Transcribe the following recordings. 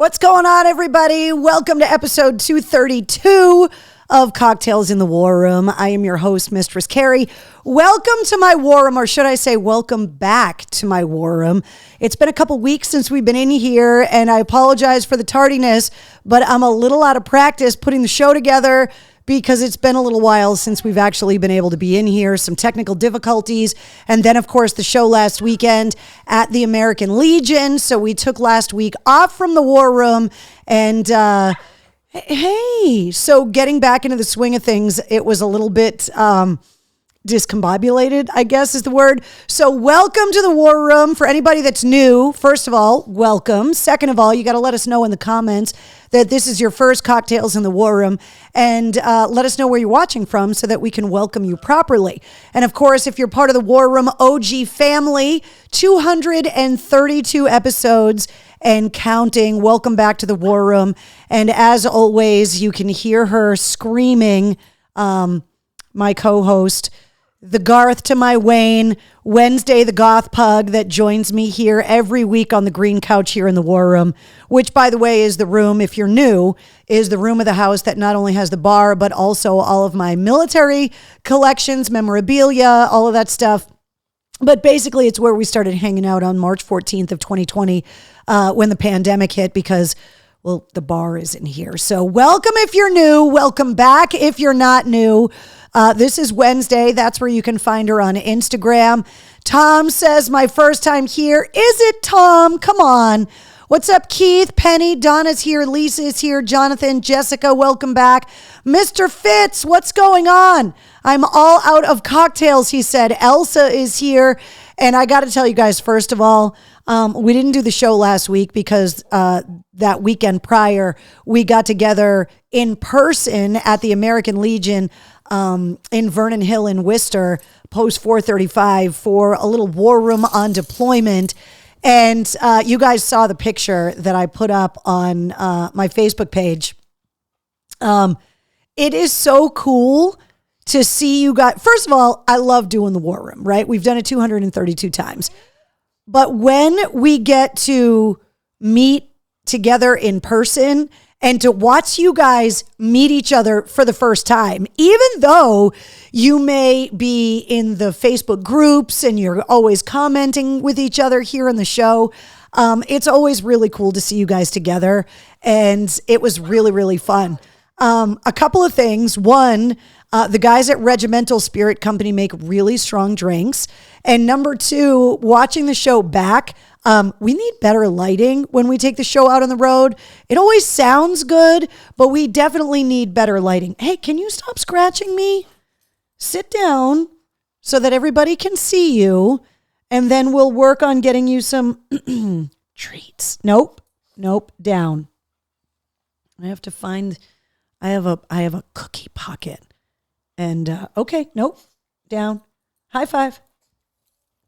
What's going on, everybody? Welcome to episode 232 of Cocktails in the War Room. I am your host, Mistress Carrie. Welcome to my war room, or should I say welcome back to my war room. It's been a couple weeks since we've been in here, and I apologize for the tardiness, but I'm a little out of practice putting the show together because it's been a little while since we've actually been able to be in here, some technical difficulties. And then, of course, the show last weekend at the American Legion. So we took last week off from the war room. And so getting back into the swing of things, it was a little bit discombobulated, I guess is the word. So welcome to the war room. For anybody that's new, first of all, welcome. Second of all, you got to let us know in the comments that this is your first Cocktails in the War Room, and let us know where you're watching from so that we can welcome you properly. And of course, if you're part of the War Room OG family, 232 episodes and counting. Welcome back to the War Room. And as always, you can hear her screaming, my co-host, the Garth to my Wayne, Wednesday, the goth pug that joins me here every week on the green couch here in the war room, which, by the way, is the room, if you're new, is the room of the house that not only has the bar, but also all of my military collections, memorabilia, all of that stuff. But basically, it's where we started hanging out on March 14th of 2020 when the pandemic hit because, well, the bar isn't here. So welcome if you're new. Welcome back if you're not new. This is Wednesday. That's where you can find her on Instagram. Tom says, my first time here. Is it, Tom? Come on. What's up, Keith? Penny, Donna's here. Lisa is here. Jonathan, Jessica, welcome back. Mr. Fitz, what's going on? I'm all out of cocktails, he said. Elsa is here. And I got to tell you guys, first of all, we didn't do the show last week because that weekend prior, we got together in person at the American Legion in Vernon Hill in Worcester, post 435 for a little war room on deployment. And you guys saw the picture that I put up on my Facebook page. It is so cool to see you guys. First of all, I love doing the war room, right? We've done it 232 times. But when we get to meet together in person and to watch you guys meet each other for the first time, even though you may be in the Facebook groups and you're always commenting with each other here in the show, it's always really cool to see you guys together. And it was really, really fun. A couple of things. One, the guys at Regimental Spirit Company make really strong drinks. And number two, watching the show back, we need better lighting when we take the show out on the road. It always sounds good, but we definitely need better lighting. Hey, can you stop scratching me? Sit down so that everybody can see you, and then we'll work on getting you some treats. Nope, down. I have to find, I have a cookie pocket. And, okay, nope, down. High five.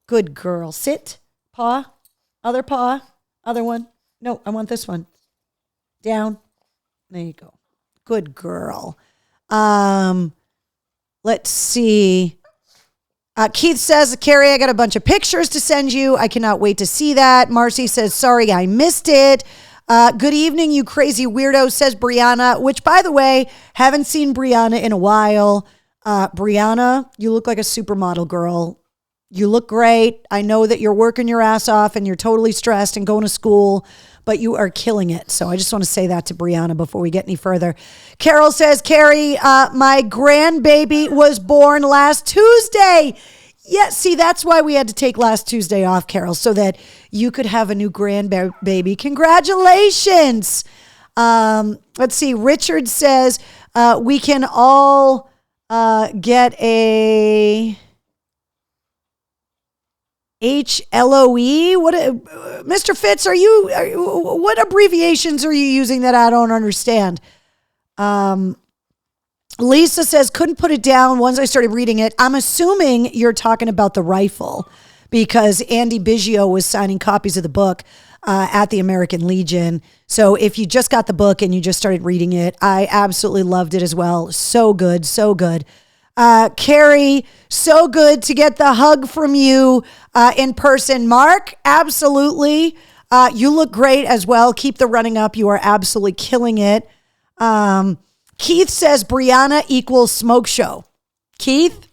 Good girl. Sit, paw, other one. No, I want this one. Down. There you go. Good girl. Let's see. Keith says, Carrie, I got a bunch of pictures to send you. I cannot wait to see that. Marcy says, sorry, I missed it. Good evening, you crazy weirdo, says Brianna, which, by the way, haven't seen Brianna in a while. Brianna, you look like a supermodel girl. You look great. I know that you're working your ass off and you're totally stressed and going to school, but you are killing it. So I just want to say that to Brianna before we get any further. Carol says, Carrie, my grandbaby was born last Tuesday. Yeah, see, that's why we had to take last Tuesday off, Carol, so that you could have a new grandbaby. Congratulations. Let's see. Richard says, we can all get a HLOE. What, Mr. Fitz, what abbreviations are you using that I don't understand? Lisa says, couldn't put it down once I started reading it. I'm assuming you're talking about the rifle because Andy Biggio was signing copies of the book at the American Legion. So if you just got the book and you just started reading it, I absolutely loved it as well. So good, so good. Carrie, so good to get the hug from you in person. Mark, absolutely. You look great as well. Keep the running up. You are absolutely killing it. Keith says Brianna equals smoke show. Keith?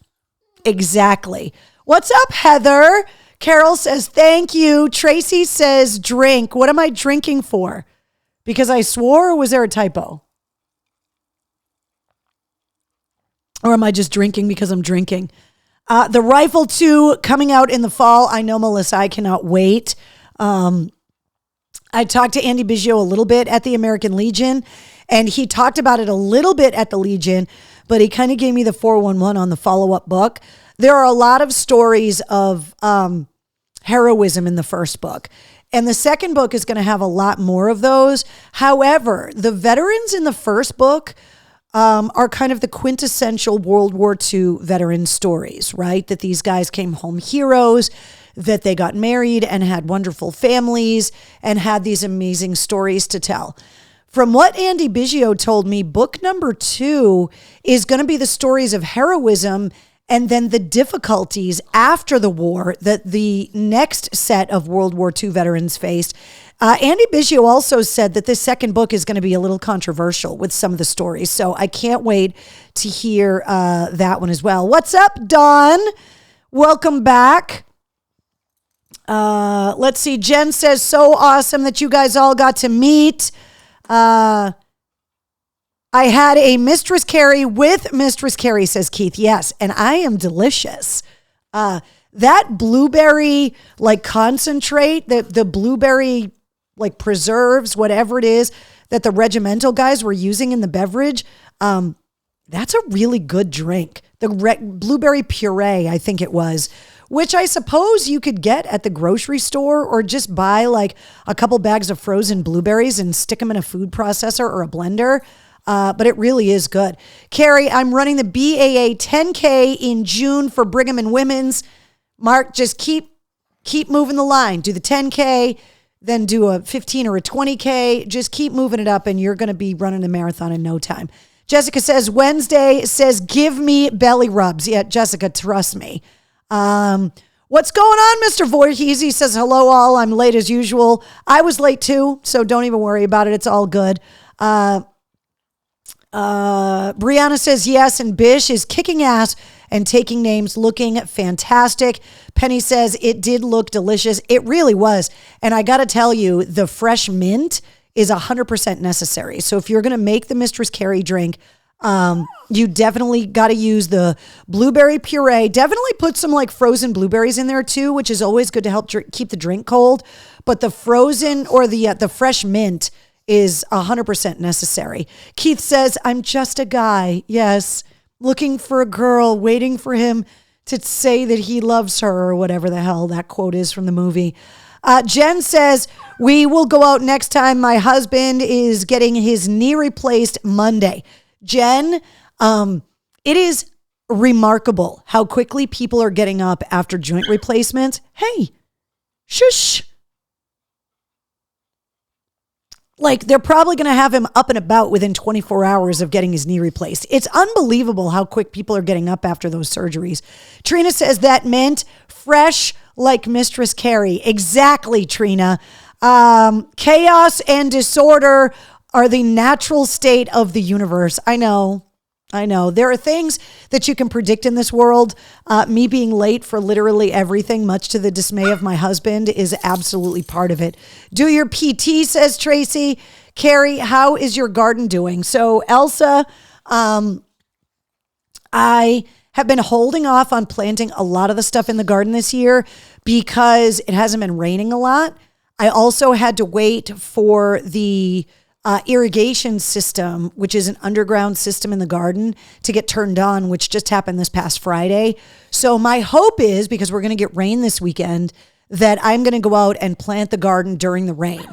Exactly. What's up, Heather? Carol says, thank you. Tracy says, drink. What am I drinking for? Because I swore, or was there a typo? Or am I just drinking because I'm drinking? The Rifle 2 coming out in the fall. I know, Melissa, I cannot wait. I talked to Andy Biggio a little bit at the American Legion, and he talked about it a little bit at the Legion, but he kind of gave me the 411 on the follow-up book. There are a lot of stories of heroism in the first book, and the second book is going to have a lot more of those. However, the veterans in the first book are kind of the quintessential World War II veteran stories, right? That these guys came home heroes, that they got married and had wonderful families and had these amazing stories to tell. From what Andy Biggio told me, book number 2 is going to be the stories of heroism and then the difficulties after the war that the next set of World War II veterans faced. Andy Biggio also said that this second book is going to be a little controversial with some of the stories. So I can't wait to hear that one as well. What's up, Dawn? Welcome back. Let's see. Jen says, so awesome that you guys all got to meet. I had a Mistress Carrie with Mistress Carrie, says Keith. Yes, and I am delicious. That blueberry like concentrate, the blueberry like preserves, whatever it is that the regimental guys were using in the beverage, that's a really good drink. The blueberry puree, I think it was, which I suppose you could get at the grocery store or just buy like a couple bags of frozen blueberries and stick them in a food processor or a blender. But it really is good. Carrie, I'm running the BAA 10K in June for Brigham and Women's. Mark, just keep moving the line. Do the 10K, then do a 15 or a 20K. Just keep moving it up and you're going to be running a marathon in no time. Jessica says, Wednesday says, give me belly rubs. Yeah, Jessica, trust me. What's going on, Mr. Voorhees? He says, hello all. I'm late as usual. I was late too, so don't even worry about it. It's all good. Brianna says yes, and Bish is kicking ass and taking names, looking fantastic. Penny says it did look delicious. It really was. And I got to tell you, the fresh mint is 100% necessary. So if you're going to make the Mistress Carrie drink, you definitely got to use the blueberry puree. Definitely put some like frozen blueberries in there too, which is always good to help keep the drink cold. But the frozen or the fresh mint is 100% necessary. Keith says, I'm just a guy. Yes. Looking for a girl, waiting for him to say that he loves her or whatever the hell that quote is from the movie. Jen says, we will go out next time. My husband is getting his knee replaced Monday. Jen, it is remarkable how quickly people are getting up after joint replacements. Hey, shush. Like, they're probably going to have him up and about within 24 hours of getting his knee replaced. It's unbelievable how quick people are getting up after those surgeries. Trina says that meant fresh like Mistress Carrie. Exactly, Trina. Chaos and disorder are the natural state of the universe. I know. There are things that you can predict in this world. Me being late for literally everything, much to the dismay of my husband, is absolutely part of it. Do your PT, says Tracy. Carrie, how is your garden doing? So Elsa, I have been holding off on planting a lot of the stuff in the garden this year because it hasn't been raining a lot. I also had to wait for the irrigation system, which is an underground system in the garden, to get turned on, which just happened this past Friday. So my hope is, because we're going to get rain this weekend, that I'm going to go out and plant the garden during the rain,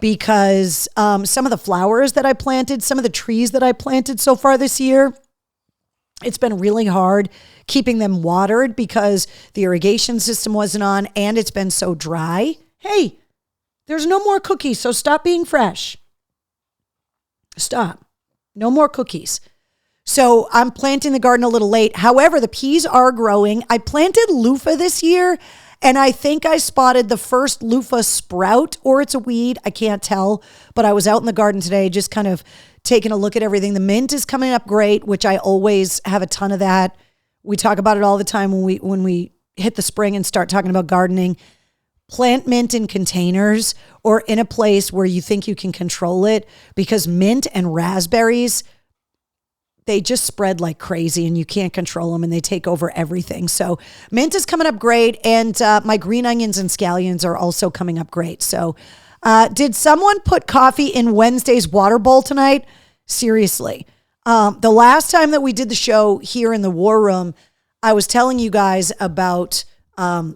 because some of the flowers that I planted, some of the trees that I planted so far this year, it's been really hard keeping them watered because the irrigation system wasn't on and it's been so dry. Hey, there's no more cookies, so stop being fresh. Stop. No more cookies. So I'm planting the garden a little late. However, the peas are growing. I planted loofah this year And I think I spotted the first loofah sprout, or it's a weed. I can't tell. But I was out in the garden today just kind of taking a look at everything. The mint is coming up great, which I always have a ton of that. We talk about it all the time when we hit the spring and start talking about gardening. Plant mint in containers or in a place where you think you can control it, because mint and raspberries, they just spread like crazy and you can't control them and they take over everything. So mint is coming up great. And my green onions and scallions are also coming up great. So did someone put coffee in Wednesday's water bowl tonight? Seriously. The last time that we did the show here in the War Room, I was telling you guys about the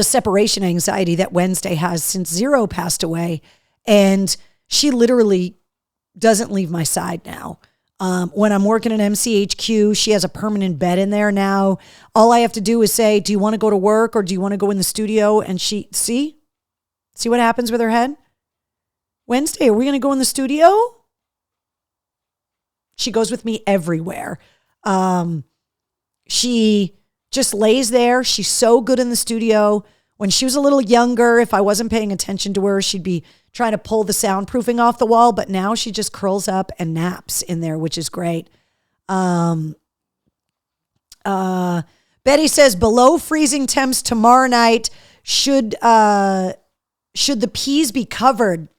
separation anxiety that Wednesday has since Zero passed away. And she literally doesn't leave my side now. When I'm working at MCHQ, she has a permanent bed in there now. All I have to do is say, do you want to go to work or do you want to go in the studio? And she, see what happens with her head? Wednesday, are we going to go in the studio? She goes with me everywhere. She just lays there. She's so good in the studio. When she was a little younger, if I wasn't paying attention to her, she'd be trying to pull the soundproofing off the wall. But now she just curls up and naps in there, which is great. Betty says below freezing temps tomorrow night. Should the peas be covered?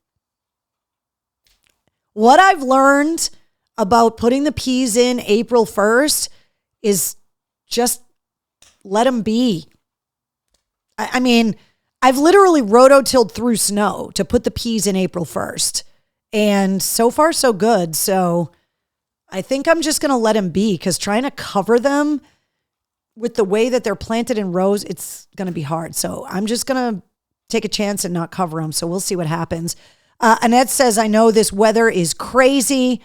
What I've learned about putting the peas in April 1st is just let them be. I mean, I've literally rototilled through snow to put the peas in April 1st. And so far, so good. So I think I'm just going to let them be, because trying to cover them with the way that they're planted in rows, it's going to be hard. So I'm just going to take a chance and not cover them. So we'll see what happens. Annette says, I know this weather is crazy.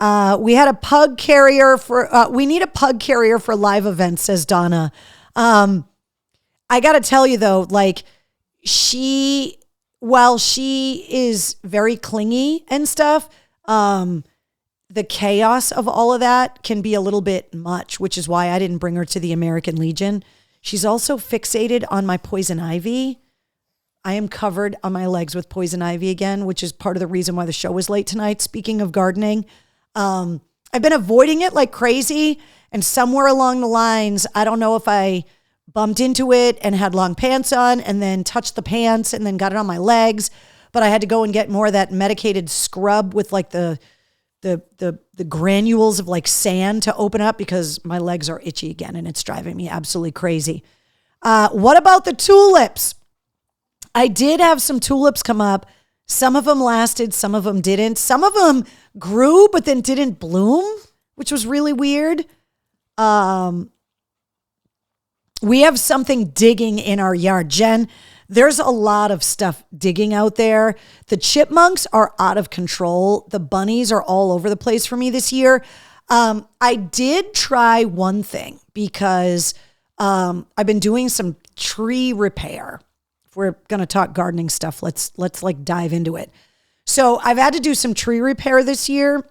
We had a pug carrier we need a pug carrier for live events, says Donna. I got to tell you though, like while she is very clingy and stuff, the chaos of all of that can be a little bit much, which is why I didn't bring her to the American Legion. She's also fixated on my poison ivy. I am covered on my legs with poison ivy again, which is part of the reason why the show was late tonight. Speaking of gardening, I've been avoiding it like crazy. And somewhere along the lines, I don't know if I bumped into it and had long pants on and then touched the pants and then got it on my legs. But I had to go and get more of that medicated scrub with like the granules of like sand to open up, because my legs are itchy again and it's driving me absolutely crazy. What about the tulips? I did have some tulips come up. Some of them lasted, some of them didn't. Some of them grew but then didn't bloom, which was really weird. We have something digging in our yard. Jen, there's a lot of stuff digging out there. The chipmunks are out of control. The bunnies are all over the place for me this year. I did try one thing, because I've been doing some tree repair. If we're going to talk gardening stuff, let's like dive into it. So I've had to do some tree repair this year.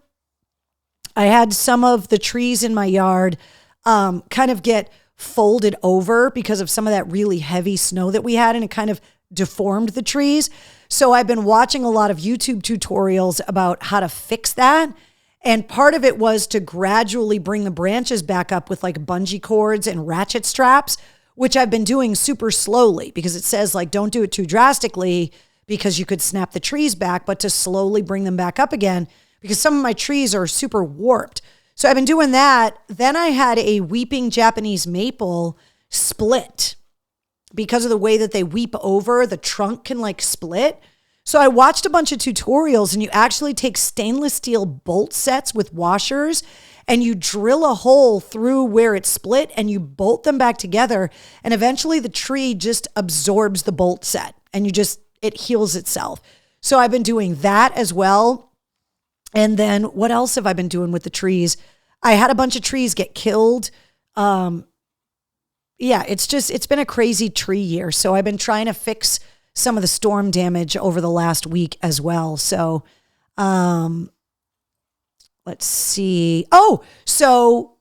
I had some of the trees in my yard kind of get folded over because of some of that really heavy snow that we had, and it kind of deformed the trees. So I've been watching a lot of YouTube tutorials about how to fix that. And part of it was to gradually bring the branches back up with like bungee cords and ratchet straps, which I've been doing super slowly, because it says like, don't do it too drastically because you could snap the trees back, but to slowly bring them back up again, because some of my trees are super warped. So I've been doing that. Then I had a weeping Japanese maple split because of the way that they weep over. The trunk can like split. So I watched a bunch of tutorials, and you actually take stainless steel bolt sets with washers and you drill a hole through where it's split and you bolt them back together. And eventually the tree just absorbs the bolt set and it heals itself. So I've been doing that as well. And then what else have I been doing with the trees? I had a bunch of trees get killed. It's been a crazy tree year. So I've been trying to fix some of the storm damage over the last week as well. So let's see. Oh, so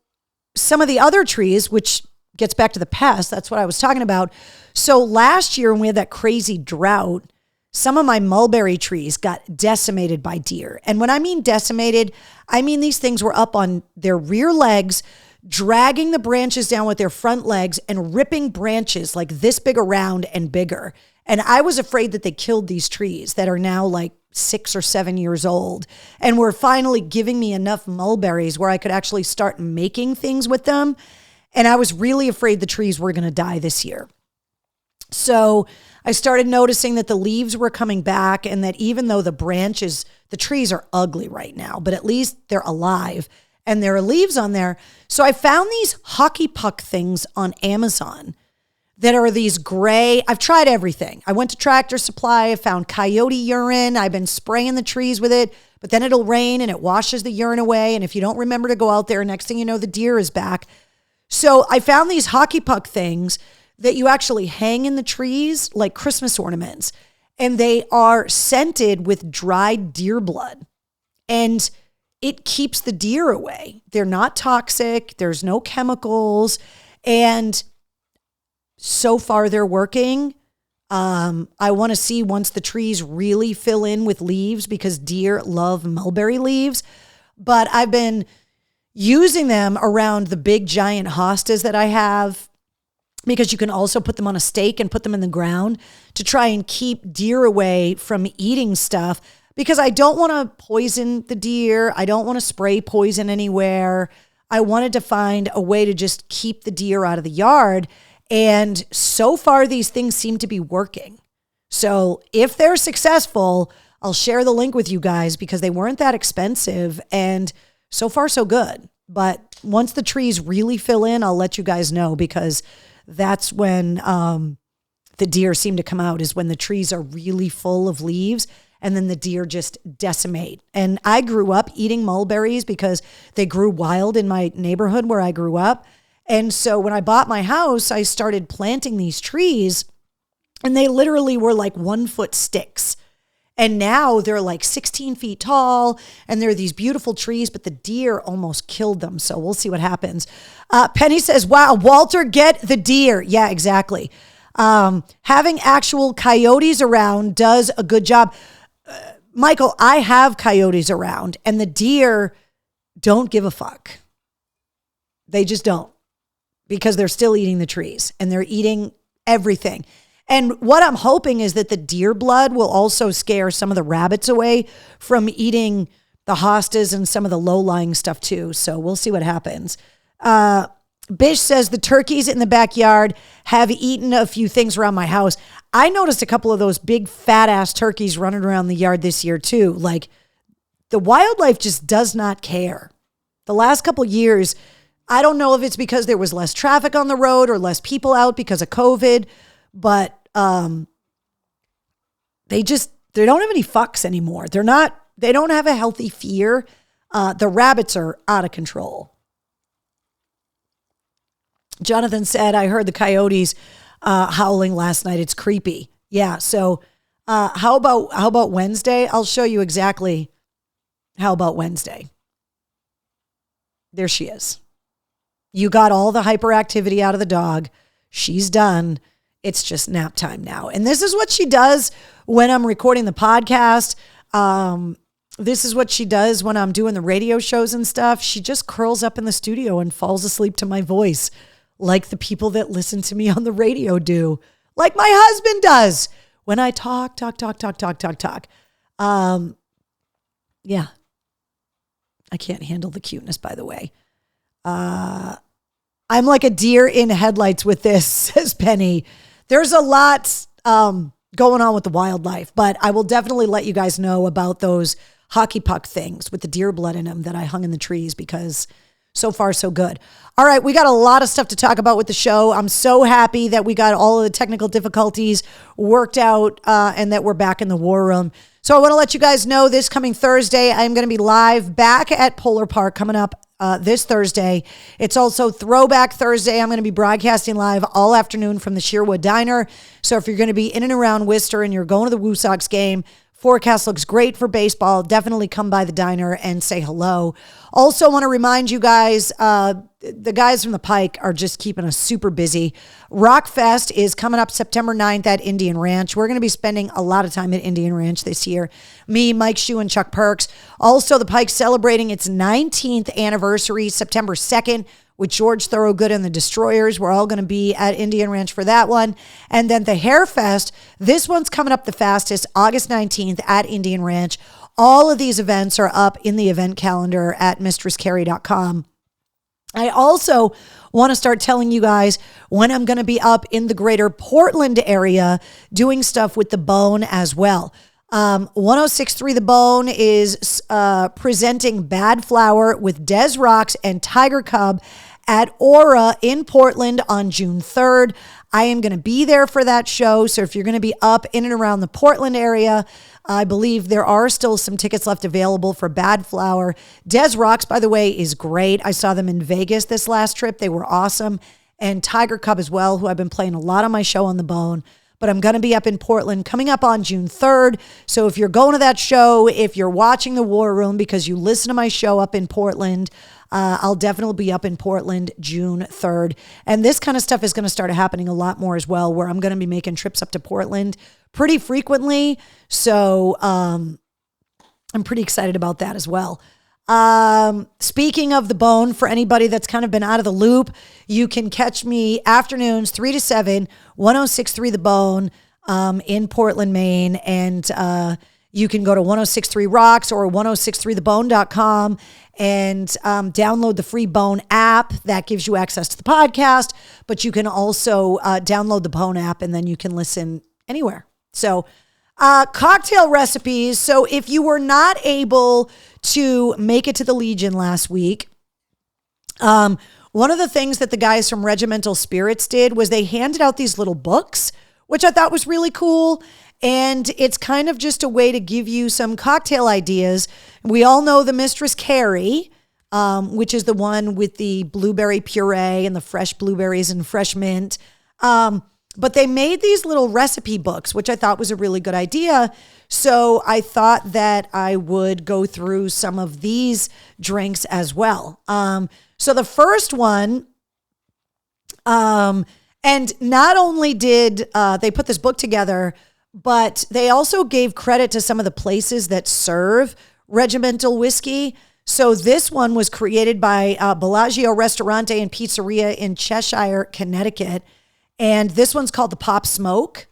some of the other trees, which gets back to the pest. That's what I was talking about. So last year when we had that crazy drought, some of my mulberry trees got decimated by deer. And when I mean decimated, I mean these things were up on their rear legs, dragging the branches down with their front legs and ripping branches like this big around and bigger. And I was afraid that they killed these trees that are now like 6 or 7 years old and were finally giving me enough mulberries where I could actually start making things with them. And I was really afraid the trees were going to die this year. So I started noticing that the leaves were coming back and that even though the trees are ugly right now, but at least they're alive and there are leaves on there. So I found these hockey puck things on Amazon that are these gray. I've tried everything. I went to Tractor Supply. I found coyote urine. I've been spraying the trees with it, but then it'll rain and it washes the urine away. And if you don't remember to go out there, next thing you know, the deer is back. So I found these hockey puck things that you actually hang in the trees like Christmas ornaments, and they are scented with dried deer blood, and it keeps the deer away. They're not toxic. There's no chemicals, and so far they're working. I want to see once the trees really fill in with leaves because deer love mulberry leaves, but I've been using them around the big giant hostas that I have, because you can also put them on a stake and put them in the ground to try and keep deer away from eating stuff, because I don't want to poison the deer. I don't want to spray poison anywhere. I wanted to find a way to just keep the deer out of the yard. And so far, these things seem to be working. So if they're successful, I'll share the link with you guys because they weren't that expensive. And so far, so good. But once the trees really fill in, I'll let you guys know, because that's when the deer seem to come out, is when the trees are really full of leaves and then the deer just decimate. And I grew up eating mulberries because they grew wild in my neighborhood where I grew up. And so when I bought my house, I started planting these trees, and they literally were like 1 foot sticks. And now they're like 16 feet tall, and they're these beautiful trees, but the deer almost killed them. So we'll see what happens. Penny says, wow, Walter, get the deer. Yeah, exactly. Having actual coyotes around does a good job. Michael, I have coyotes around, and the deer don't give a fuck. They just don't, because they're still eating the trees and they're eating everything. And what I'm hoping is that the deer blood will also scare some of the rabbits away from eating the hostas and some of the low-lying stuff too. So we'll see what happens. Bish says the turkeys in the backyard have eaten a few things around my house. I noticed a couple of those big fat-ass turkeys running around the yard this year too. Like, the wildlife just does not care. The last couple years, I don't know if it's because there was less traffic on the road or less people out because of COVID, but they don't have any fucks anymore. They don't have a healthy fear. The rabbits are out of control. Jonathan said, I heard the coyotes howling last night. It's creepy. Yeah. So how about Wednesday? I'll show you exactly how about Wednesday. There she is. You got all the hyperactivity out of the dog. She's done. It's just nap time now. And this is what she does when I'm recording the podcast. This is what she does when I'm doing the radio shows and stuff. She just curls up in the studio and falls asleep to my voice, like the people that listen to me on the radio do, like my husband does when I talk. Yeah. I can't handle the cuteness, by the way. I'm like a deer in headlights with this, says Penny. There's a lot going on with the wildlife, but I will definitely let you guys know about those hockey puck things with the deer blood in them that I hung in the trees, because so far, so good. All right, we got a lot of stuff to talk about with the show. I'm so happy that we got all of the technical difficulties worked out and that we're back in the war room. So I want to let you guys know this coming Thursday, I'm going to be live back at Polar Park coming up this Thursday. It's also Throwback Thursday. I'm going to be broadcasting live all afternoon from the Sherwood Diner. So if you're going to be in and around Worcester and you're going to the Woo Sox game, forecast looks great for baseball. Definitely come by the diner and say hello. Also want to remind you guys, the guys from the Pike are just keeping us super busy. Rockfest is coming up September 9th at Indian Ranch. We're going to be spending a lot of time at Indian Ranch this year. Me, Mike Shue, and Chuck Perks. Also, the Pike celebrating its 19th anniversary September 2nd with George Thorogood and the Destroyers. We're all going to be at Indian Ranch for that one. And then the Hair Fest, this one's coming up the fastest, August 19th at Indian Ranch. All of these events are up in the event calendar at mistresscarrie.com. I also want to start telling you guys when I'm going to be up in the greater Portland area doing stuff with The Bone as well. 106.3 The Bone is presenting Bad Flower with Des Rocks and Tiger Cub at Aura in Portland on June 3rd. I am going to be there for that show. So if you're going to be up in and around the Portland area, I believe there are still some tickets left available for Bad Flower. Des Rocks, by the way, is great. I saw them in Vegas this last trip. They were awesome. And Tiger Cub as well, who I've been playing a lot on my show on The Bone. But I'm going to be up in Portland coming up on June 3rd. So if you're going to that show, if you're watching the War Room because you listen to my show up in Portland, I'll definitely be up in Portland June 3rd. And this kind of stuff is going to start happening a lot more as well, where I'm going to be making trips up to Portland pretty frequently. So I'm pretty excited about that as well. Speaking of The Bone, for anybody that's kind of been out of the loop, you can catch me afternoons 3 to 7, 106.3 The Bone in Portland, Maine. And you can go to 106.3 Rocks or 1063thebone.com and download the free Bone app. That gives you access to the podcast, but you can also download the Bone app and then you can listen anywhere. So cocktail recipes. So if you were not able to make it to the Legion last week, one of the things that the guys from Regimental Spirits did was they handed out these little books, which I thought was really cool. And it's kind of just a way to give you some cocktail ideas. We all know the Mistress Carrie, which is the one with the blueberry puree and the fresh blueberries and fresh mint. But they made these little recipe books, which I thought was a really good idea. So I thought that I would go through some of these drinks as well. So the first one, and not only did they put this book together, but they also gave credit to some of the places that serve regimental whiskey. So this one was created by Bellagio Ristorante and Pizzeria in Cheshire, Connecticut. And this one's called the Pop Smoke.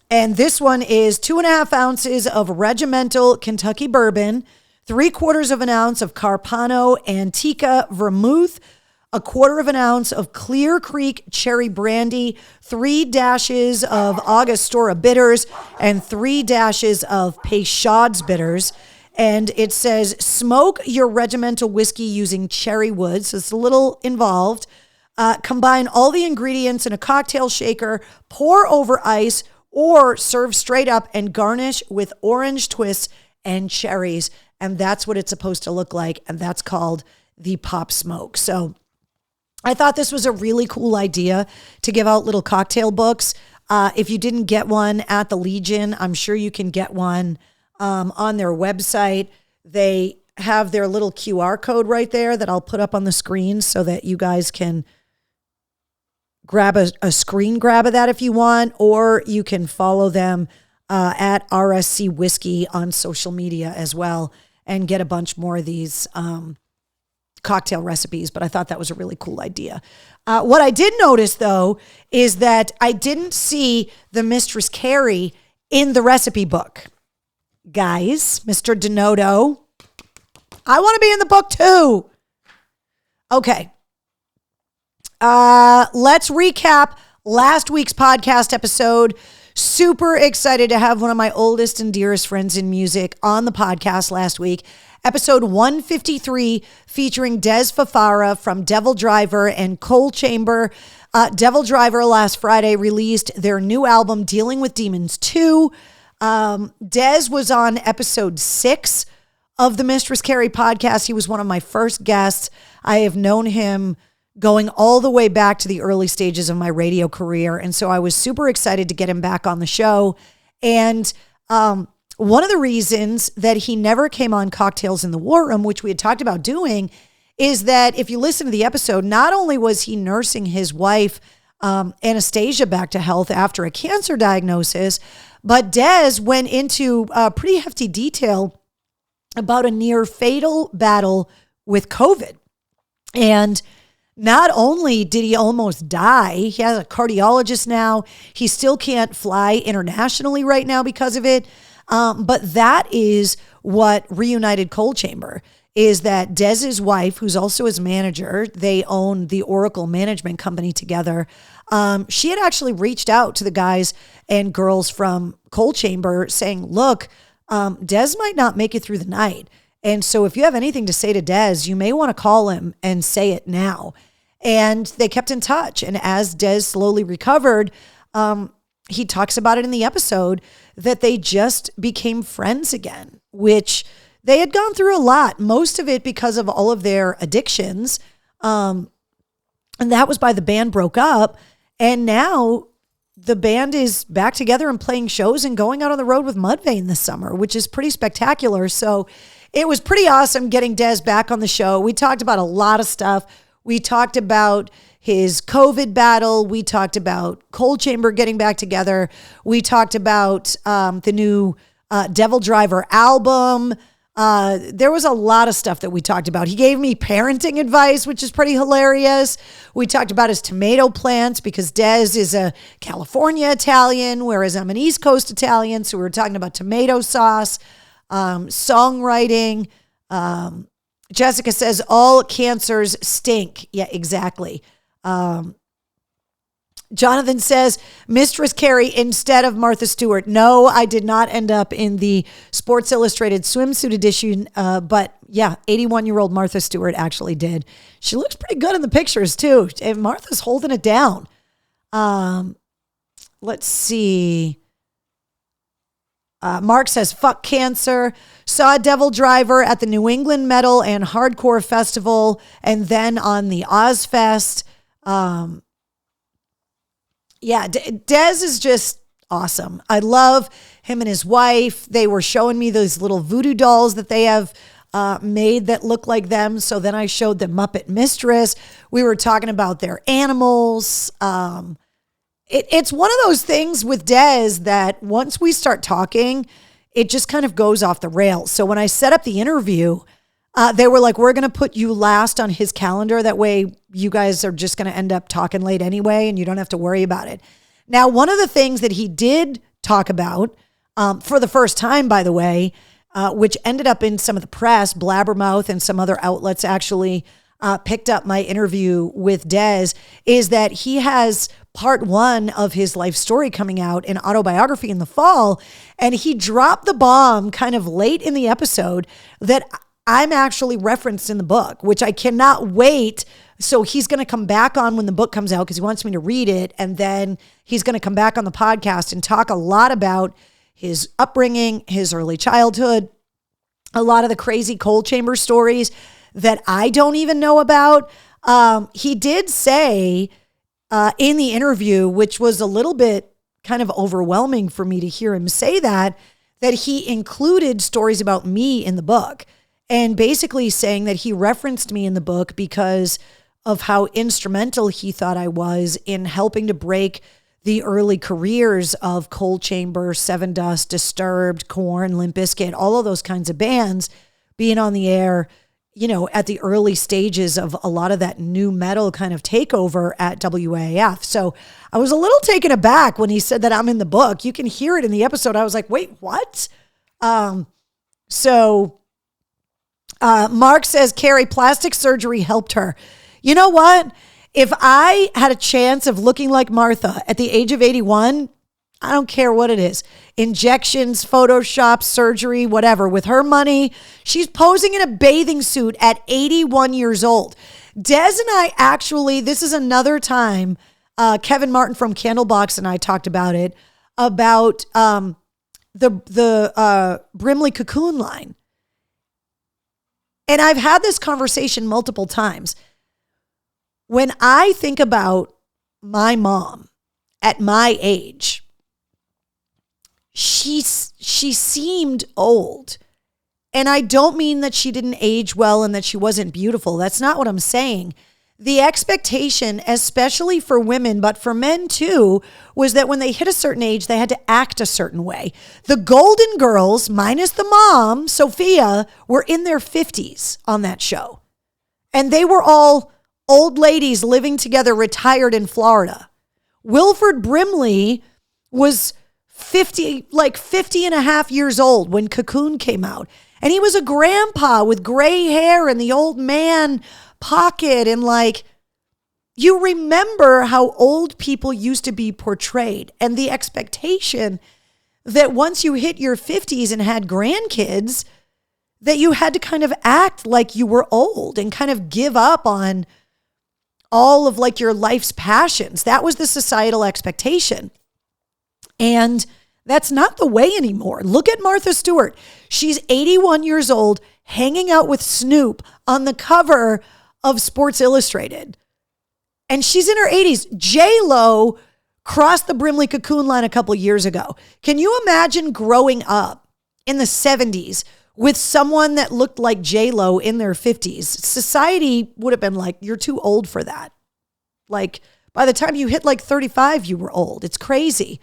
And this one is 2.5 ounces of regimental Kentucky bourbon, 3/4 ounce of Carpano Antica vermouth, 1/4 ounce of Clear Creek cherry brandy, 3 dashes of Angostura bitters, and 3 dashes of Peychaud's bitters. And it says, smoke your regimental whiskey using cherry wood. So it's a little involved. Combine all the ingredients in a cocktail shaker, pour over ice, or serve straight up and garnish with orange twists and cherries. And that's what it's supposed to look like. And that's called the Pop Smoke. So I thought this was a really cool idea to give out little cocktail books. If you didn't get one at the Legion, I'm sure you can get one on their website. They have their little QR code right there that I'll put up on the screen so that you guys can grab a screen grab of that if you want, or you can follow them at RSC Whiskey on social media as well and get a bunch more of these cocktail recipes. But I thought that was a really cool idea. What I did notice, though, is that I didn't see the Mistress Carrie in the recipe book. Guys, Mr. Denoto, I want to be in the book too. Okay. Let's recap last week's podcast episode. Super excited to have one of my oldest and dearest friends in music on the podcast last week. Episode 153 featuring Des Fafara from Devil Driver and Coal Chamber. Devil Driver last Friday released their new album, Dealing with Demons 2. Des was on episode 6 of the Mistress Carrie podcast. He was one of my first guests. I have known him going all the way back to the early stages of my radio career. And so I was super excited to get him back on the show. And one of the reasons that he never came on Cocktails in the War Room, which we had talked about doing, is that if you listen to the episode, not only was he nursing his wife, Anastasia, back to health after a cancer diagnosis, but Des went into pretty hefty detail about a near fatal battle with COVID. And not only did he almost die, he has a cardiologist now. He still can't fly internationally right now because of it. But that is what reunited Coal Chamber is, that Dez's wife, who's also his manager, they own the Oracle management company together. She had actually reached out to the guys and girls from Coal Chamber saying, look, Des might not make it through the night. And so if you have anything to say to Des, you may want to call him and say it now. And they kept in touch. And as Des slowly recovered, he talks about it in the episode that they just became friends again, which they had gone through a lot, most of it because of all of their addictions. And that was why the band broke up. And now the band is back together and playing shows and going out on the road with Mudvayne this summer, which is pretty spectacular. So it was pretty awesome getting Des back on the show. We talked about a lot of stuff. We talked about his COVID battle. We talked about Coal Chamber getting back together. We talked about the new Devil Driver album. There was a lot of stuff that we talked about. He gave me parenting advice, which is pretty hilarious. We talked about his tomato plants because Des is a California Italian, whereas I'm an East Coast Italian. So we were talking about tomato sauce, songwriting. Jessica says all cancers stink. Yeah, exactly. Jonathan says, Mistress Carrie instead of Martha Stewart. No, I did not end up in the Sports Illustrated swimsuit edition. But yeah, 81-year-old Martha Stewart actually did. She looks pretty good in the pictures too. And Martha's holding it down. Let's see. Mark says, fuck cancer. Saw Devil Driver at the New England Metal and Hardcore Festival and then on the Ozfest. Yeah, Des is just awesome. I love him and his wife. They were showing me those little voodoo dolls that they have made that look like them. So then I showed them Muppet Mistress. We were talking about their animals. It's one of those things with Des that once we start talking, it just kind of goes off the rails. So when I set up the interview, they were like, we're going to put you last on his calendar. That way you guys are just going to end up talking late anyway, and you don't have to worry about it. Now, one of the things that he did talk about for the first time, by the way, which ended up in some of the press, Blabbermouth and some other outlets actually picked up my interview with Des, is that he has part 1 of his life story coming out, an autobiography in the fall. And he dropped the bomb kind of late in the episode that I'm actually referenced in the book, which I cannot wait. So he's going to come back on when the book comes out because he wants me to read it. And then he's going to come back on the podcast and talk a lot about his upbringing, his early childhood, a lot of the crazy Coal Chamber stories that I don't even know about. He did say in the interview, which was a little bit kind of overwhelming for me to hear him say that he included stories about me in the book. And basically saying that he referenced me in the book because of how instrumental he thought I was in helping to break the early careers of Coal Chamber, Seven Dust, Disturbed, Korn, Limp Bizkit, all of those kinds of bands being on the air, you know, at the early stages of a lot of that new metal kind of takeover at WAF. So I was a little taken aback when he said that I'm in the book. You can hear it in the episode. I was like, wait, what? Mark says, Carrie, plastic surgery helped her. You know what? If I had a chance of looking like Martha at the age of 81, I don't care what it is. Injections, Photoshop, surgery, whatever. With her money, she's posing in a bathing suit at 81 years old. Des and I actually, this is another time, Kevin Martin from Candlebox and I talked about it, about the Brimley Cocoon line. And I've had this conversation multiple times. When I think about my mom at my age, she seemed old. And I don't mean that she didn't age well and that she wasn't beautiful. That's not what I'm saying. The expectation, especially for women, but for men too, was that when they hit a certain age, they had to act a certain way. The Golden Girls, minus the mom, Sophia, were in their 50s on that show. And they were all old ladies living together, retired in Florida. Wilford Brimley was 50 and a half years old when Cocoon came out. And he was a grandpa with gray hair and the old man pocket. And you remember how old people used to be portrayed and the expectation that once you hit your 50s and had grandkids, that you had to kind of act like you were old and kind of give up on all of your life's passions. That was the societal expectation. And that's not the way anymore. Look at Martha Stewart. She's 81 years old, hanging out with Snoop on the cover of Sports Illustrated. And she's in her 80s. J-Lo crossed the Brimley Cocoon line a couple years ago. Can you imagine growing up in the 70s with someone that looked like J-Lo in their 50s? Society would have been like, you're too old for that. By the time you hit 35, you were old. It's crazy.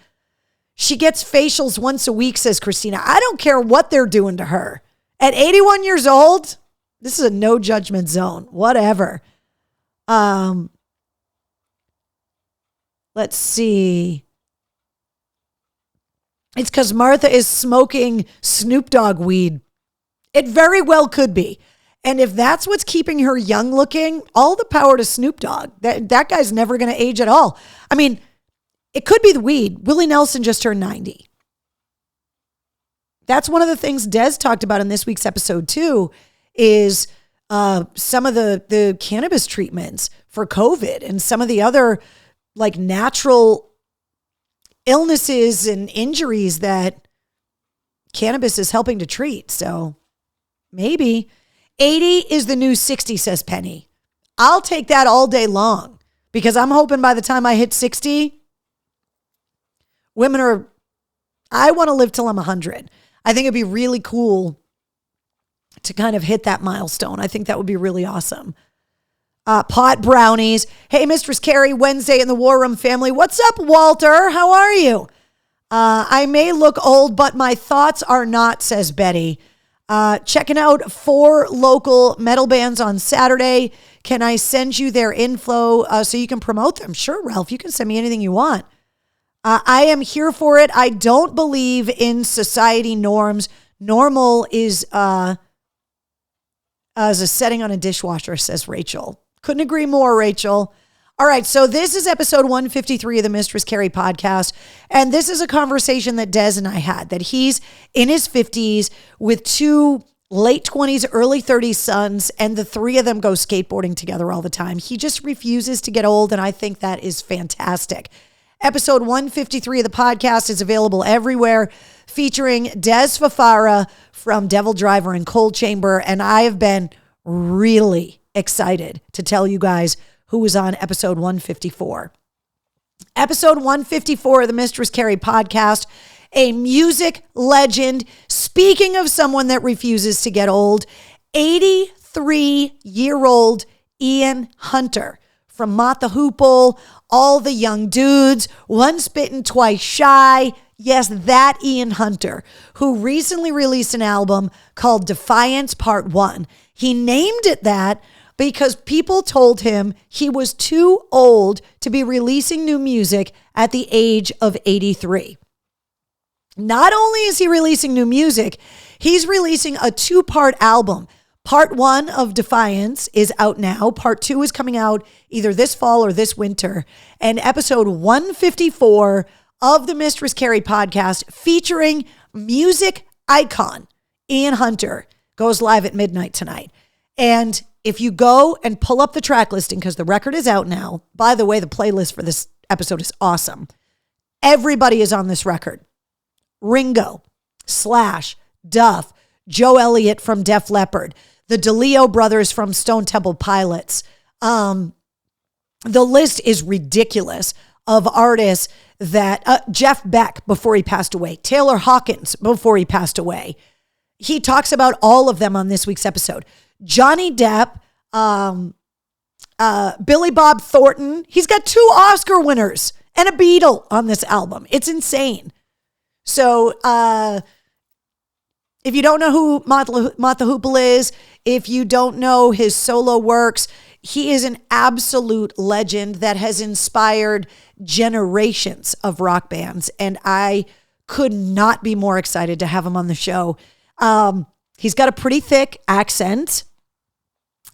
She gets facials once a week, says Christina. I don't care what they're doing to her. At 81 years old, this is a no judgment zone. Whatever. Let's see. It's because Martha is smoking Snoop Dogg weed. It very well could be. And if that's what's keeping her young looking, all the power to Snoop Dogg. That guy's never going to age at all. I mean, it could be the weed. Willie Nelson just turned 90. That's one of the things Des talked about in this week's episode too, is some of the cannabis treatments for COVID and some of the other natural illnesses and injuries that cannabis is helping to treat. So maybe 80 is the new 60, says Penny. I'll take that all day long because I'm hoping by the time I hit 60, I want to live till I'm 100. I think it'd be really cool to kind of hit that milestone. I think that would be really awesome. Pot brownies. Hey, Mistress Carrie, Wednesday in the War Room family. What's up, Walter? How are you? I may look old, but my thoughts are not, says Betty. Checking out 4 local metal bands on Saturday. Can I send you their info so you can promote them? Sure, Ralph. You can send me anything you want. I am here for it. I don't believe in society norms. Normal is as a setting on a dishwasher, says Rachel. Couldn't agree more, Rachel. All right, so this is episode 153 of the Mistress Carrie podcast, and this is a conversation that Des and I had, that he's in his 50s with 2 late 20s, early 30s sons, and the 3 of them go skateboarding together all the time. He just refuses to get old, and I think that is fantastic. Episode 153 of the podcast is available everywhere, featuring Des Fafara from Devil Driver and Cold Chamber, and I have been really excited to tell you guys who was on episode 154. Episode 154 of the Mistress Carrie podcast, a music legend. Speaking of someone that refuses to get old, 83-year-old Ian Hunter from Mott the Hoople, All the Young Dudes, Once Bitten, Twice Shy. Yes, that Ian Hunter, who recently released an album called Defiance Part 1. He named it that because people told him he was too old to be releasing new music at the age of 83. Not only is he releasing new music, he's releasing a 2-part album. Part 1 of Defiance is out now. Part 2 is coming out either this fall or this winter. And episode 154 of the Mistress Carrie podcast, featuring music icon Ian Hunter, goes live at midnight tonight. And if you go and pull up the track listing, because the record is out now. By the way, the playlist for this episode is awesome. Everybody is on this record. Ringo, Slash, Duff, Joe Elliott from Def Leppard, the DeLeo brothers from Stone Temple Pilots. The list is ridiculous of artists that Jeff Beck before he passed away, Taylor Hawkins before he passed away. he talks about all of them on this week's episode. Johnny Depp, Billy Bob Thornton. He's got 2 Oscar winners and a Beatle on this album. It's insane. So if you don't know who Mott the Hoople is, if you don't know his solo works, he is an absolute legend that has inspired generations of rock bands. And I could not be more excited to have him on the show. He's got a pretty thick accent.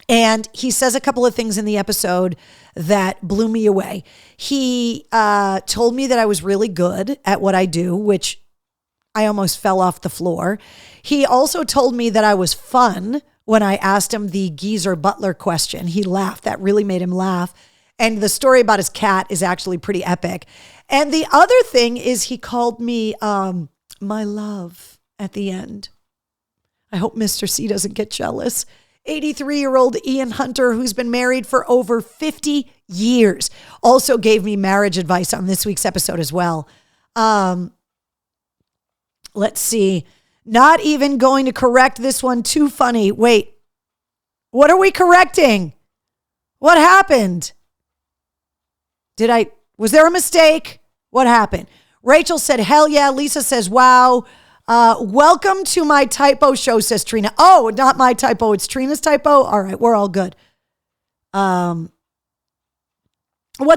And he says a couple of things in the episode that blew me away. He told me that I was really good at what I do, which I almost fell off the floor. He also told me that I was fun when I asked him the Geezer Butler question. He laughed. That really made him laugh. And the story about his cat is actually pretty epic. And the other thing is he called me my love at the end. I hope Mr. C doesn't get jealous. 83-year-old Ian Hunter, who's been married for over 50 years, also gave me marriage advice on this week's episode as well. Let's see. Not even going to correct this one. Too funny. Wait, what are we correcting? What happened? Was there a mistake? What happened? Rachel said, hell yeah. Lisa says, wow. Welcome to my typo show, says Trina. Oh, not my typo. It's Trina's typo. All right. We're all good. What's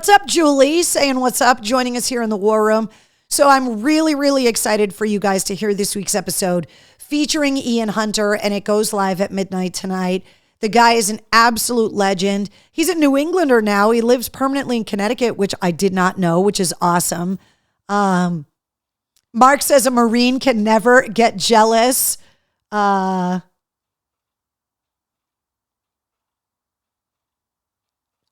up, Julie? Saying what's up, joining us here in the War Room. So I'm really, really excited for you guys to hear this week's episode featuring Ian Hunter, and it goes live at midnight tonight. The guy is an absolute legend. He's a New Englander now. He lives permanently in Connecticut, which I did not know, which is awesome. Mark says a Marine can never get jealous. Oh,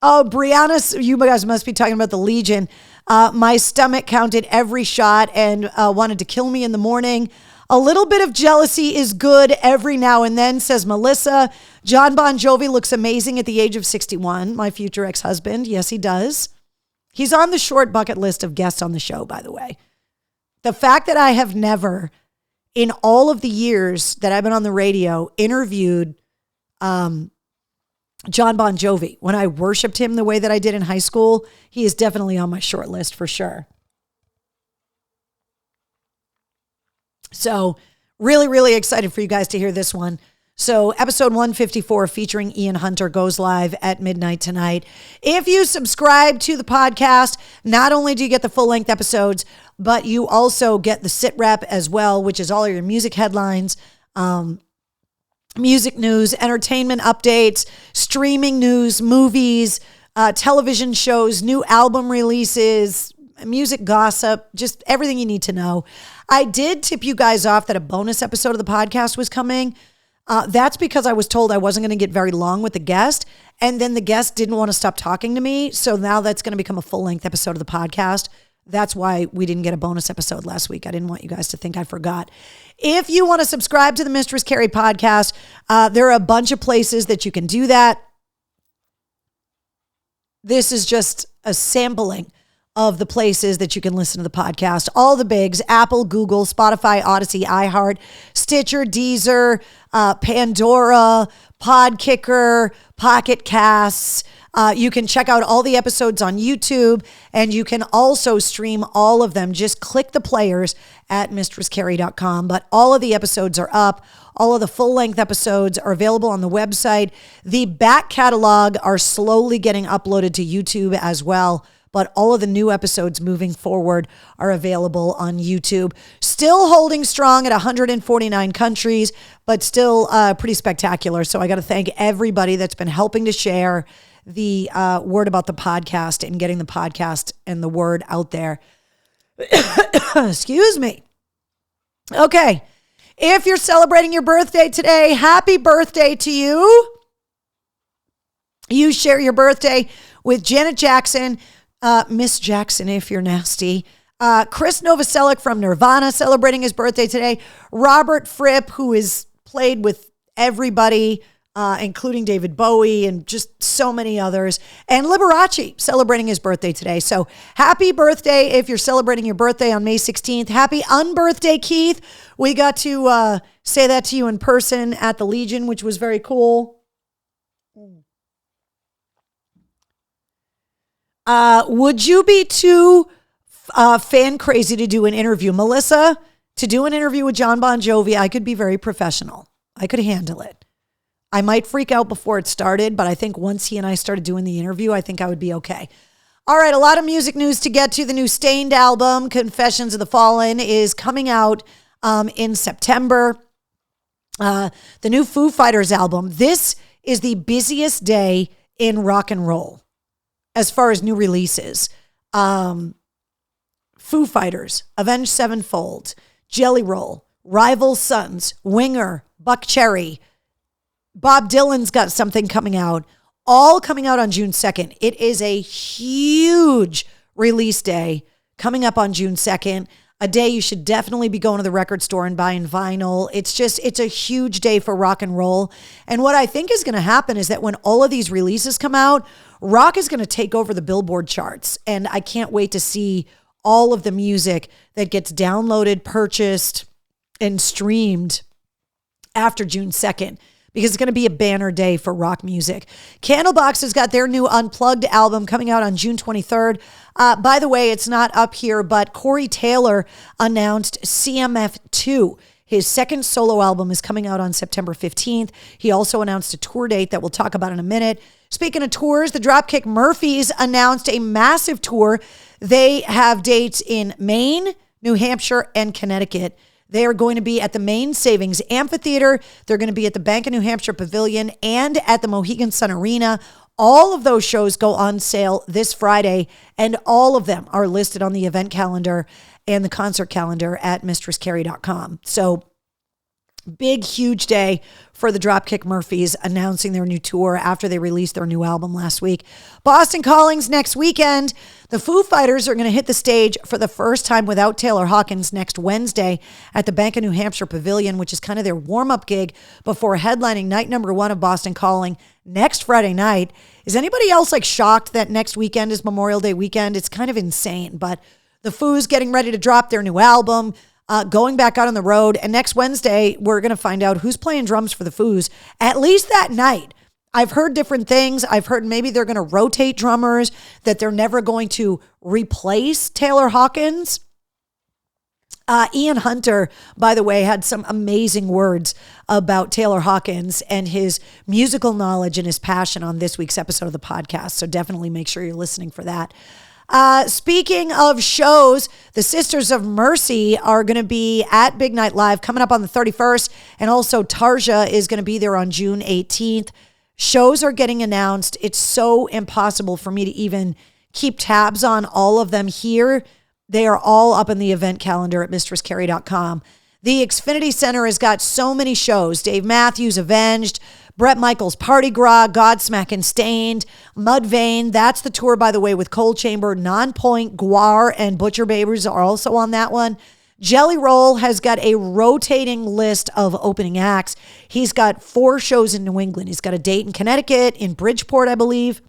Brianna, you guys must be talking about the Legion. My stomach counted every shot and wanted to kill me in the morning. A little bit of jealousy is good every now and then, says Melissa. John Bon Jovi looks amazing at the age of 61. My future ex-husband. Yes, he does. He's on the short bucket list of guests on the show, by the way. The fact that I have never, in all of the years that I've been on the radio, interviewed John Bon Jovi, when I worshiped him the way that I did in high school, he is definitely on my short list for sure. So really, really excited for you guys to hear this one. So episode 154 featuring Ian Hunter goes live at midnight tonight. If you subscribe to the podcast, not only do you get the full length episodes, but you also get the sit rep as well, which is all your music headlines, music news, entertainment updates, streaming news, movies, television shows, new album releases, music gossip, just everything you need to know. I did tip you guys off that a bonus episode of the podcast was coming. That's because I was told I wasn't going to get very long with the guest. And then the guest didn't want to stop talking to me. So now that's going to become a full length episode of the podcast. That's why we didn't get a bonus episode last week. I didn't want you guys to think I forgot. If you want to subscribe to the Mistress Carrie podcast, there are a bunch of places that you can do that. This is just a sampling of the places that you can listen to the podcast. All the bigs: Apple, Google, Spotify, Odyssey, iHeart, Stitcher, Deezer, Pandora, Podkicker, Pocket Casts. You can check out all the episodes on YouTube, and you can also stream all of them. Just click the players at mistresscarrie.com. But all of the episodes are up. All of the full-length episodes are available on the website. The back catalog are slowly getting uploaded to YouTube as well. But all of the new episodes moving forward are available on YouTube. Still holding strong at 149 countries, but still pretty spectacular. So I got to thank everybody that's been helping to share the word about the podcast and getting the podcast and the word out there. Excuse me. Okay. If you're celebrating your birthday today, happy birthday to you. You share your birthday with Janet Jackson, Miss Jackson, if you're nasty. Chris Novoselic from Nirvana celebrating his birthday today. Robert Fripp, who has played with everybody. including David Bowie and just so many others. And Liberace celebrating his birthday today. So happy birthday if you're celebrating your birthday on May 16th. Happy unbirthday, Keith. We got to say that to you in person at the Legion, which was very cool. Would you be too fan crazy to do an interview? Melissa, to do an interview with John Bon Jovi, I could be very professional. I could handle it. I might freak out before it started, but I think once he and I started doing the interview, I think I would be okay. All right, a lot of music news to get to. The new Stained album, Confessions of the Fallen, is coming out in September. The new Foo Fighters album. This is the busiest day in rock and roll as far as new releases. Foo Fighters, Avenged Sevenfold, Jelly Roll, Rival Sons, Winger, Buck Cherry. Bob Dylan's got something coming out, all coming out on June 2nd. It is a huge release day coming up on June 2nd, a day you should definitely be going to the record store and buying vinyl. It's a huge day for rock and roll. And what I think is going to happen is that when all of these releases come out, rock is going to take over the Billboard charts. And I can't wait to see all of the music that gets downloaded, purchased, and streamed after June 2nd. Because it's going to be a banner day for rock music. Candlebox has got their new Unplugged album coming out on June 23rd. By the way, it's not up here, but Corey Taylor announced CMF2. His second solo album is coming out on September 15th. He also announced a tour date that we'll talk about in a minute. Speaking of tours, the Dropkick Murphys announced a massive tour. They have dates in Maine, New Hampshire, and Connecticut. They are going to be at the Maine Savings Amphitheater. They're going to be at the Bank of New Hampshire Pavilion and at the Mohegan Sun Arena. All of those shows go on sale this Friday, and all of them are listed on the event calendar and the concert calendar at mistresscarrie.com. So big, huge day for the Dropkick Murphys announcing their new tour after they released their new album last week. Boston Calling's next weekend. The Foo Fighters are going to hit the stage for the first time without Taylor Hawkins next Wednesday at the Bank of New Hampshire Pavilion, which is kind of their warm-up gig before headlining night number 1 of Boston Calling next Friday night. Is anybody else shocked that next weekend is Memorial Day weekend? It's kind of insane, but the Foos getting ready to drop their new album, going back out on the road. And next Wednesday, we're going to find out who's playing drums for the Foos, at least that night. I've heard different things. I've heard maybe they're going to rotate drummers, that they're never going to replace Taylor Hawkins. Ian Hunter, by the way, had some amazing words about Taylor Hawkins and his musical knowledge and his passion on this week's episode of the podcast. So definitely make sure you're listening for that. Speaking of shows, the Sisters of Mercy are going to be at Big Night Live coming up on the 31st. And also Tarja is going to be there on June 18th. Shows are getting announced. It's so impossible for me to even keep tabs on all of them here. They are all up in the event calendar at mistresscarrie.com. The Xfinity Center has got so many shows. Dave Matthews, Avenged, Bret Michaels, Party Gras, Godsmack and Stained, Mudvayne. That's the tour, by the way, with Cold Chamber. Nonpoint, Guar, and Butcher Babers are also on that one. Jelly Roll has got a rotating list of opening acts. He's got 4 shows in New England. He's got a date in Connecticut, in Bridgeport, I believe.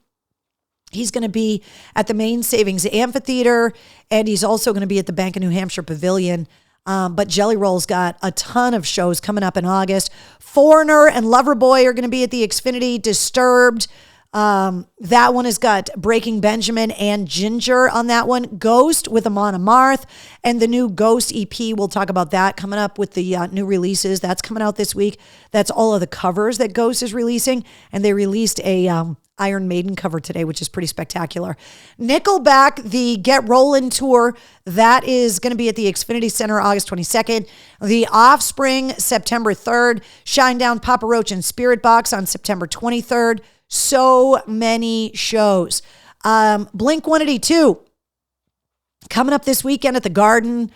He's going to be at the Maine Savings Amphitheater, and he's also going to be at the Bank of New Hampshire Pavilion. But Jelly Roll's got a ton of shows coming up in August. Foreigner and Loverboy are going to be at the Xfinity. Disturbed. That one has got Breaking Benjamin and Ginger on that one. Ghost with Amon Amarth and the new Ghost EP. We'll talk about that coming up with the new releases. That's coming out this week. That's all of the covers that Ghost is releasing. And they released a Iron Maiden cover today, which is pretty spectacular. Nickelback, the Get Rollin' tour, that is going to be at the Xfinity Center August 22nd. The Offspring, September 3rd. Shinedown, Papa Roach, and Spirit Box on September 23rd. So many shows. Blink-182 coming up this weekend at the Garden.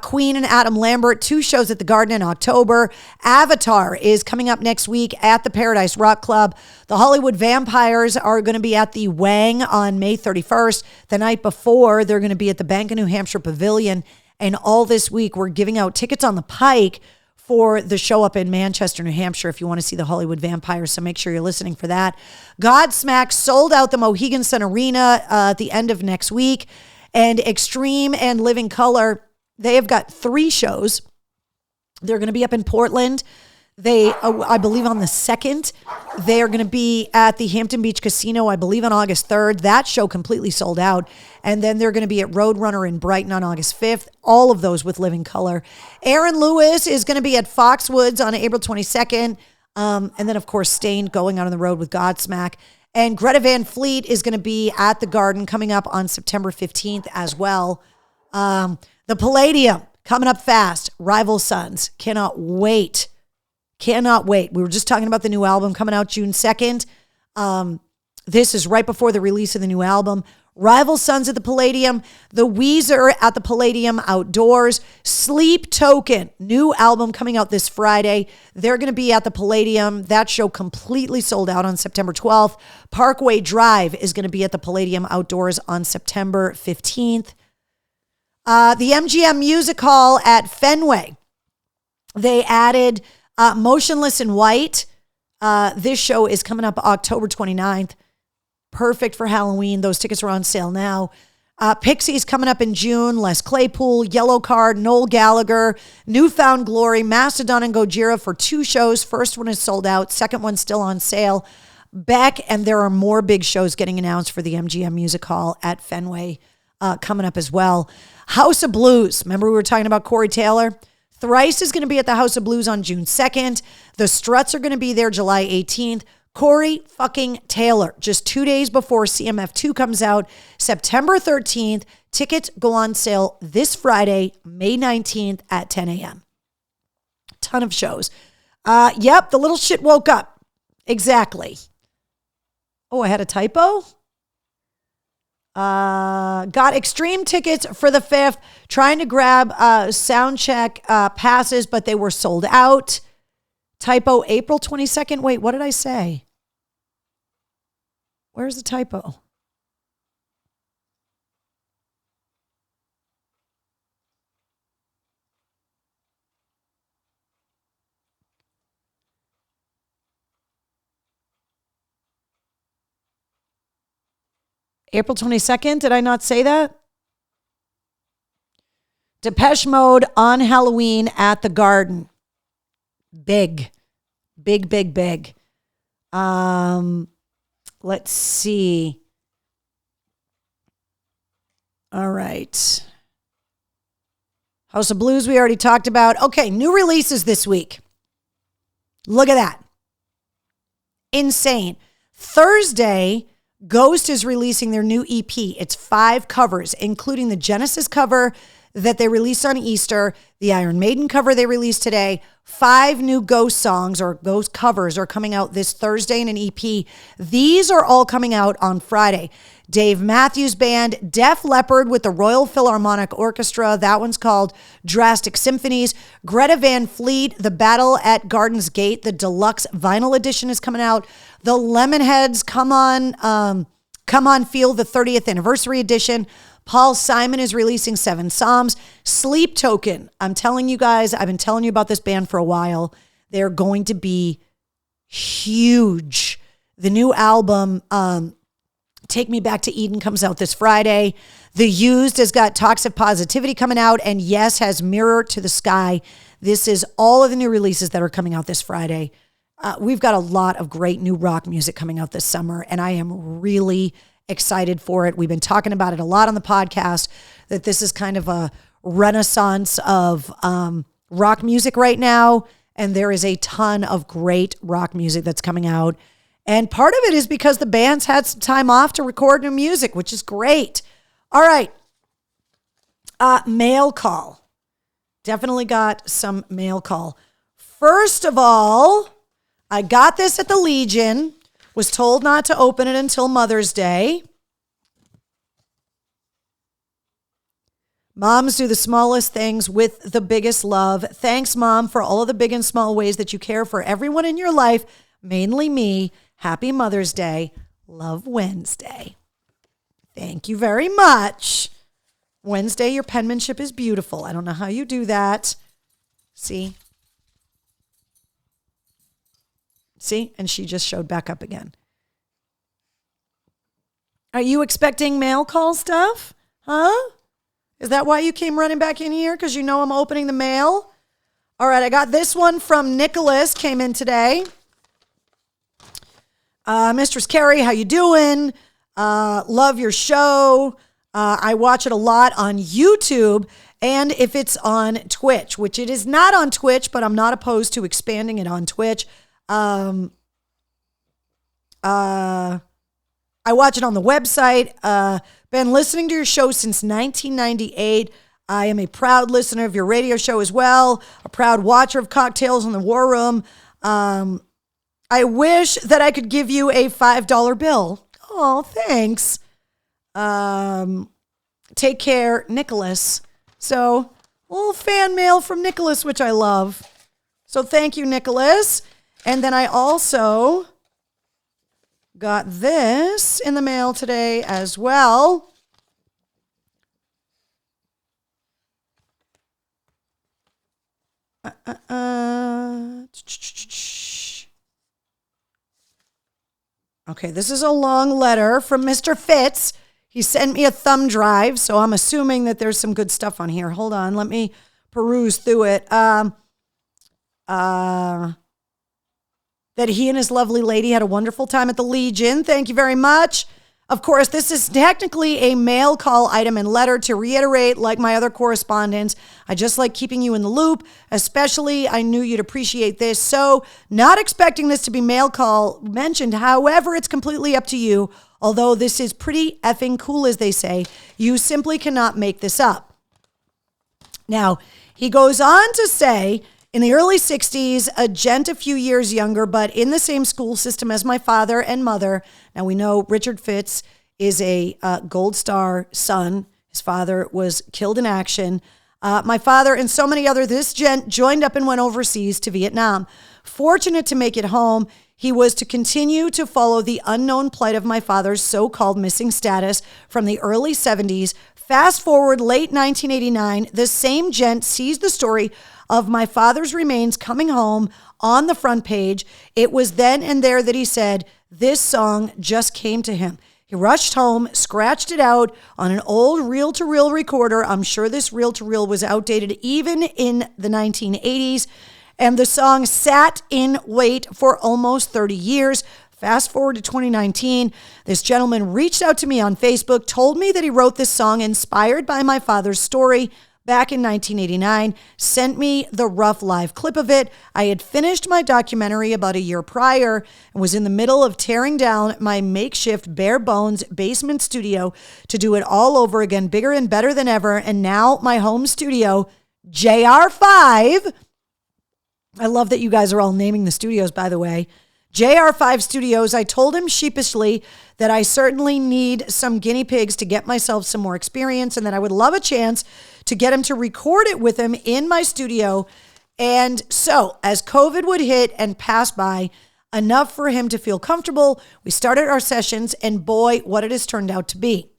Queen and Adam Lambert, 2 shows at the Garden in October. Avatar is coming up next week at the Paradise Rock Club. The Hollywood Vampires are going to be at the Wang on May 31st. The night before, they're going to be at the Bank of New Hampshire Pavilion. And all this week, we're giving out tickets on the Pike for the show up in Manchester, New Hampshire, if you want to see the Hollywood Vampires. So make sure you're listening for that. Godsmack sold out the Mohegan Sun Arena at the end of next week. And Extreme and Living Color, they have got 3 shows. They're going to be up in Portland. I believe on the 2nd, they are going to be at the Hampton Beach Casino, I believe on August 3rd. That show completely sold out. And then they're going to be at Roadrunner in Brighton on August 5th. All of those with Living Color. Aaron Lewis is going to be at Foxwoods on April 22nd. And then, of course, Stained going out on the road with Godsmack. And Greta Van Fleet is going to be at the Garden coming up on September 15th as well. The Palladium coming up fast. Rival Sons. Cannot wait. Cannot wait. We were just talking about the new album coming out June 2nd. This is right before the release of the new album. Rival Sons at the Palladium. The Weezer at the Palladium outdoors. Sleep Token, new album coming out this Friday. They're going to be at the Palladium. That show completely sold out on September 12th. Parkway Drive is going to be at the Palladium outdoors on September 15th. The MGM Music Hall at Fenway. They added Motionless in White. This show is coming up October 29th. Perfect for Halloween. Those tickets are on sale now. Pixies coming up in June. Les Claypool, Yellow Card, Noel Gallagher, Newfound Glory, Mastodon and Gojira for 2 shows. First one is sold out. Second one's still on sale. Beck, and there are more big shows getting announced for the MGM Music Hall at Fenway coming up as well. House of Blues. Remember we were talking about Corey Taylor? Thrice is going to be at the House of Blues on June 2nd. The Struts are going to be there July 18th. Corey fucking Taylor, just 2 days before CMF2 comes out, September 13th. Tickets go on sale this Friday, May 19th at 10 a.m. Ton of shows. Yep, the little shit woke up. Exactly. Oh, I had a typo? Got Extreme tickets for the 5th, trying to grab soundcheck passes, but they were sold out. Typo, April 22nd. Wait, what did I say? Where's the typo? April 22nd, did I not say that? Depeche Mode on Halloween at the Garden. Big. Let's see. All right. House of Blues, we already talked about. Okay, new releases this week. Look at that. Insane. Thursday, Ghost is releasing their new EP. It's 5 covers, including the Genesis cover that they released on Easter, the Iron Maiden cover they released today. 5 new Ghost songs or Ghost covers are coming out this Thursday in an EP. These are all coming out on Friday. Dave Matthews Band, Def Leppard with the Royal Philharmonic Orchestra. That one's called Drastic Symphonies. Greta Van Fleet, The Battle at Garden's Gate, the deluxe vinyl edition is coming out. The Lemonheads, Come On Feel, the 30th anniversary edition. Paul Simon is releasing 7 Psalms. Sleep Token. I'm telling you guys, I've been telling you about this band for a while. They're going to be huge. The new album, Take Me Back to Eden, comes out this Friday. The Used has got Toxic Positivity coming out, and Yes has Mirror to the Sky. This is all of the new releases that are coming out this Friday. We've got a lot of great new rock music coming out this summer, and I am really excited for it. We've been talking about it a lot on the podcast, that this is kind of a renaissance of rock music right now, and there is a ton of great rock music that's coming out. And part of it is because the band's had some time off to record new music, which is great. All right. Mail call. Definitely got some mail call. First of all, I got this at the Legion. Was told not to open it until Mother's Day. Moms do the smallest things with the biggest love. Thanks, Mom, for all of the big and small ways that you care for everyone in your life, mainly me. Happy Mother's Day. Love, Wednesday. Thank you very much. Wednesday, your penmanship is beautiful. I don't know how you do that. See? See? And she just showed back up again. Are you expecting mail call stuff? Huh? Is that why you came running back in here? Because you know I'm opening the mail? All right, I got this one from Nicholas, came in today. Mistress Carrie, how you doing? Love your show. I watch it a lot on YouTube and if it's on Twitch, which it is not on Twitch, but I'm not opposed to expanding it on Twitch. I watch it on the website. Been listening to your show since 1998. I am a proud listener of your radio show as well, a proud watcher of Cocktails in the War Room. I wish that I could give you a $5 bill. Oh, thanks. Take care, Nicholas. So, a little fan mail from Nicholas, which I love. So thank you, Nicholas. And then I also got this in the mail today as well. Okay, this is a long letter from Mr. Fitz. He sent me a thumb drive, so I'm assuming that there's some good stuff on here. Hold on, let me peruse through it. That he and his lovely lady had a wonderful time at the Legion. Thank you very much. Of course, this is technically a mail call item and letter. To reiterate, like my other correspondence, I just like keeping you in the loop, especially I knew you'd appreciate this. So not expecting this to be mail call mentioned. However, it's completely up to you. Although this is pretty effing cool, as they say, you simply cannot make this up. Now, he goes on to say, in the early 60s, a gent a few years younger, but in the same school system as my father and mother. Now, we know Richard Fitz is a Gold Star son. His father was killed in action. My father and so many other, this gent joined up and went overseas to Vietnam. Fortunate to make it home, he was to continue to follow the unknown plight of my father's so-called missing status from the early 70s. Fast forward late 1989, the same gent sees the story of my father's remains coming home on the front page. It was then and there that he said, this song just came to him. He rushed home, scratched it out on an old reel-to-reel recorder. I'm sure this reel-to-reel was outdated even in the 1980s. And the song sat in wait for almost 30 years. Fast forward to 2019, this gentleman reached out to me on Facebook, told me that he wrote this song inspired by my father's story back in 1989, sent me the rough live clip of it. I had finished my documentary about a year prior and was in the middle of tearing down my makeshift bare bones basement studio to do it all over again, bigger and better than ever. And now my home studio, JR5. I love that you guys are all naming the studios, by the way. JR5 Studios, I told him sheepishly that I certainly need some guinea pigs to get myself some more experience and that I would love a chance to get him to record it with him in my studio. And so as COVID would hit and pass by, enough for him to feel comfortable, we started our sessions and boy, what it has turned out to be.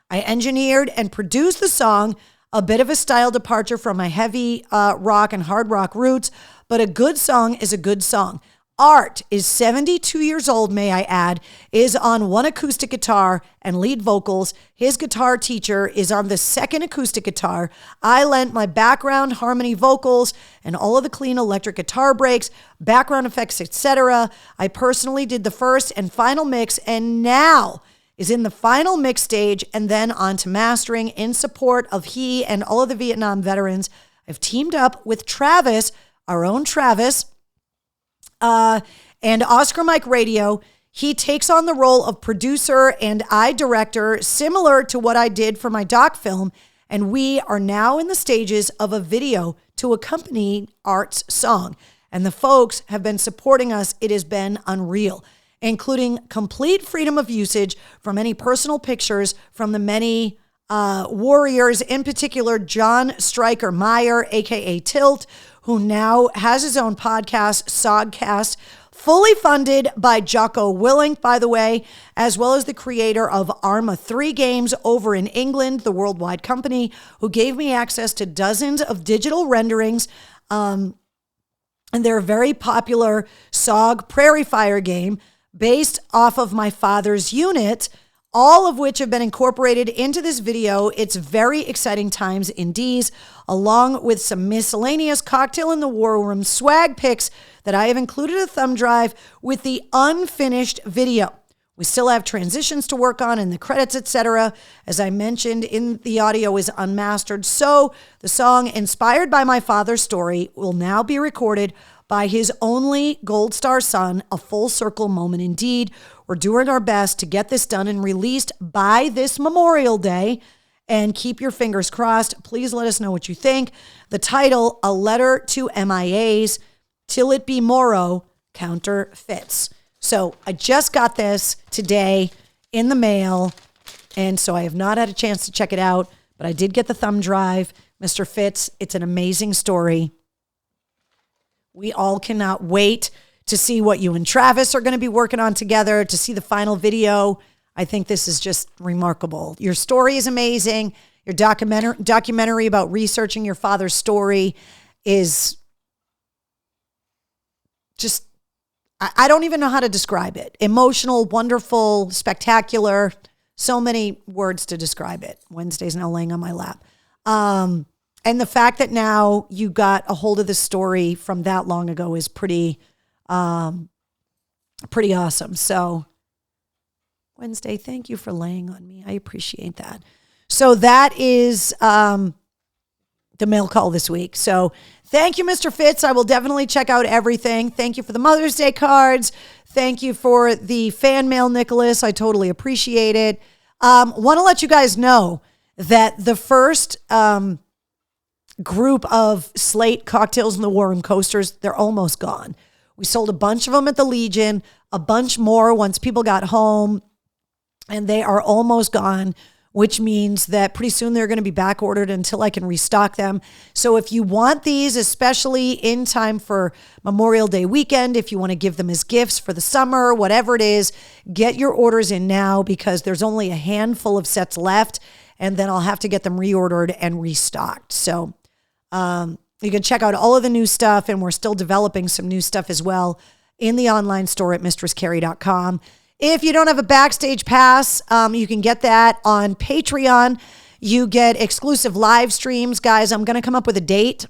I engineered and produced the song, a bit of a style departure from my heavy rock and hard rock roots, but a good song is a good song. Art is 72 years old, may I add, is on one acoustic guitar and lead vocals. His guitar teacher is on the second acoustic guitar. I lent my background harmony vocals and all of the clean electric guitar breaks, background effects, etc. I personally did the first and final mix and now is in the final mix stage and then on to mastering in support of he and all of the Vietnam veterans. I've teamed up with Travis, our own Travis, and Oscar Mike Radio. He takes on the role of producer and I director, similar to what I did for my doc film. And we are now in the stages of a video to accompany Art's song. And the folks have been supporting us. It has been unreal, including complete freedom of usage from any personal pictures from the many warriors, in particular, John Stryker Meyer, aka Tilt, who now has his own podcast, Sogcast, fully funded by Jocko Willink, by the way, as well as the creator of Arma 3 games over in England, the worldwide company, who gave me access to dozens of digital renderings. And they're a very popular SOG Prairie Fire game based off of my father's unit, all of which have been incorporated into this video. It's very exciting times indeed, along with some miscellaneous Cocktail in the War Room swag pics that I have included a thumb drive with the unfinished video. We still have transitions to work on and the credits, etc. As I mentioned, in the audio is unmastered. So the song inspired by my father's story will now be recorded by his only Gold Star son, a full circle moment indeed. We're doing our best to get this done and released by this Memorial Day. And keep your fingers crossed. Please let us know what you think. The title, A Letter to MIAs, Till It Be Morrow, Counterfeits. So I just got this today in the mail, and so I have not had a chance to check it out, but I did get the thumb drive. Mr. Fitz, it's an amazing story. We all cannot wait to see what you and Travis are going to be working on together, to see the final video. I think this is just remarkable. Your story is amazing. Your documentary about researching your father's story is just, I don't even know how to describe it. Emotional, wonderful, spectacular. So many words to describe it. Wednesday's now laying on my lap. And the fact that now you got a hold of the story from that long ago is pretty awesome. So Wednesday, thank you for laying on me. I appreciate that. So that is the mail call this week. So thank you, Mr. Fitz. I will definitely check out everything. Thank you for the Mother's Day cards. Thank you for the fan mail, Nicholas. I totally appreciate it. Want to let you guys know that the first group of Slate Cocktails in the War Room coasters, they're almost gone. We sold a bunch of them at the Legion, a bunch more once people got home, and they are almost gone, which means that pretty soon they're going to be back ordered until I can restock them. So if you want these, especially in time for Memorial Day weekend, if you want to give them as gifts for the summer, whatever it is, get your orders in now because there's only a handful of sets left, and then I'll have to get them reordered and restocked. So you can check out all of the new stuff, and we're still developing some new stuff as well in the online store at mistresscarrie.com. If you don't have a Backstage Pass, you can get that on Patreon. You get exclusive live streams. Guys, I'm going to come up with a date.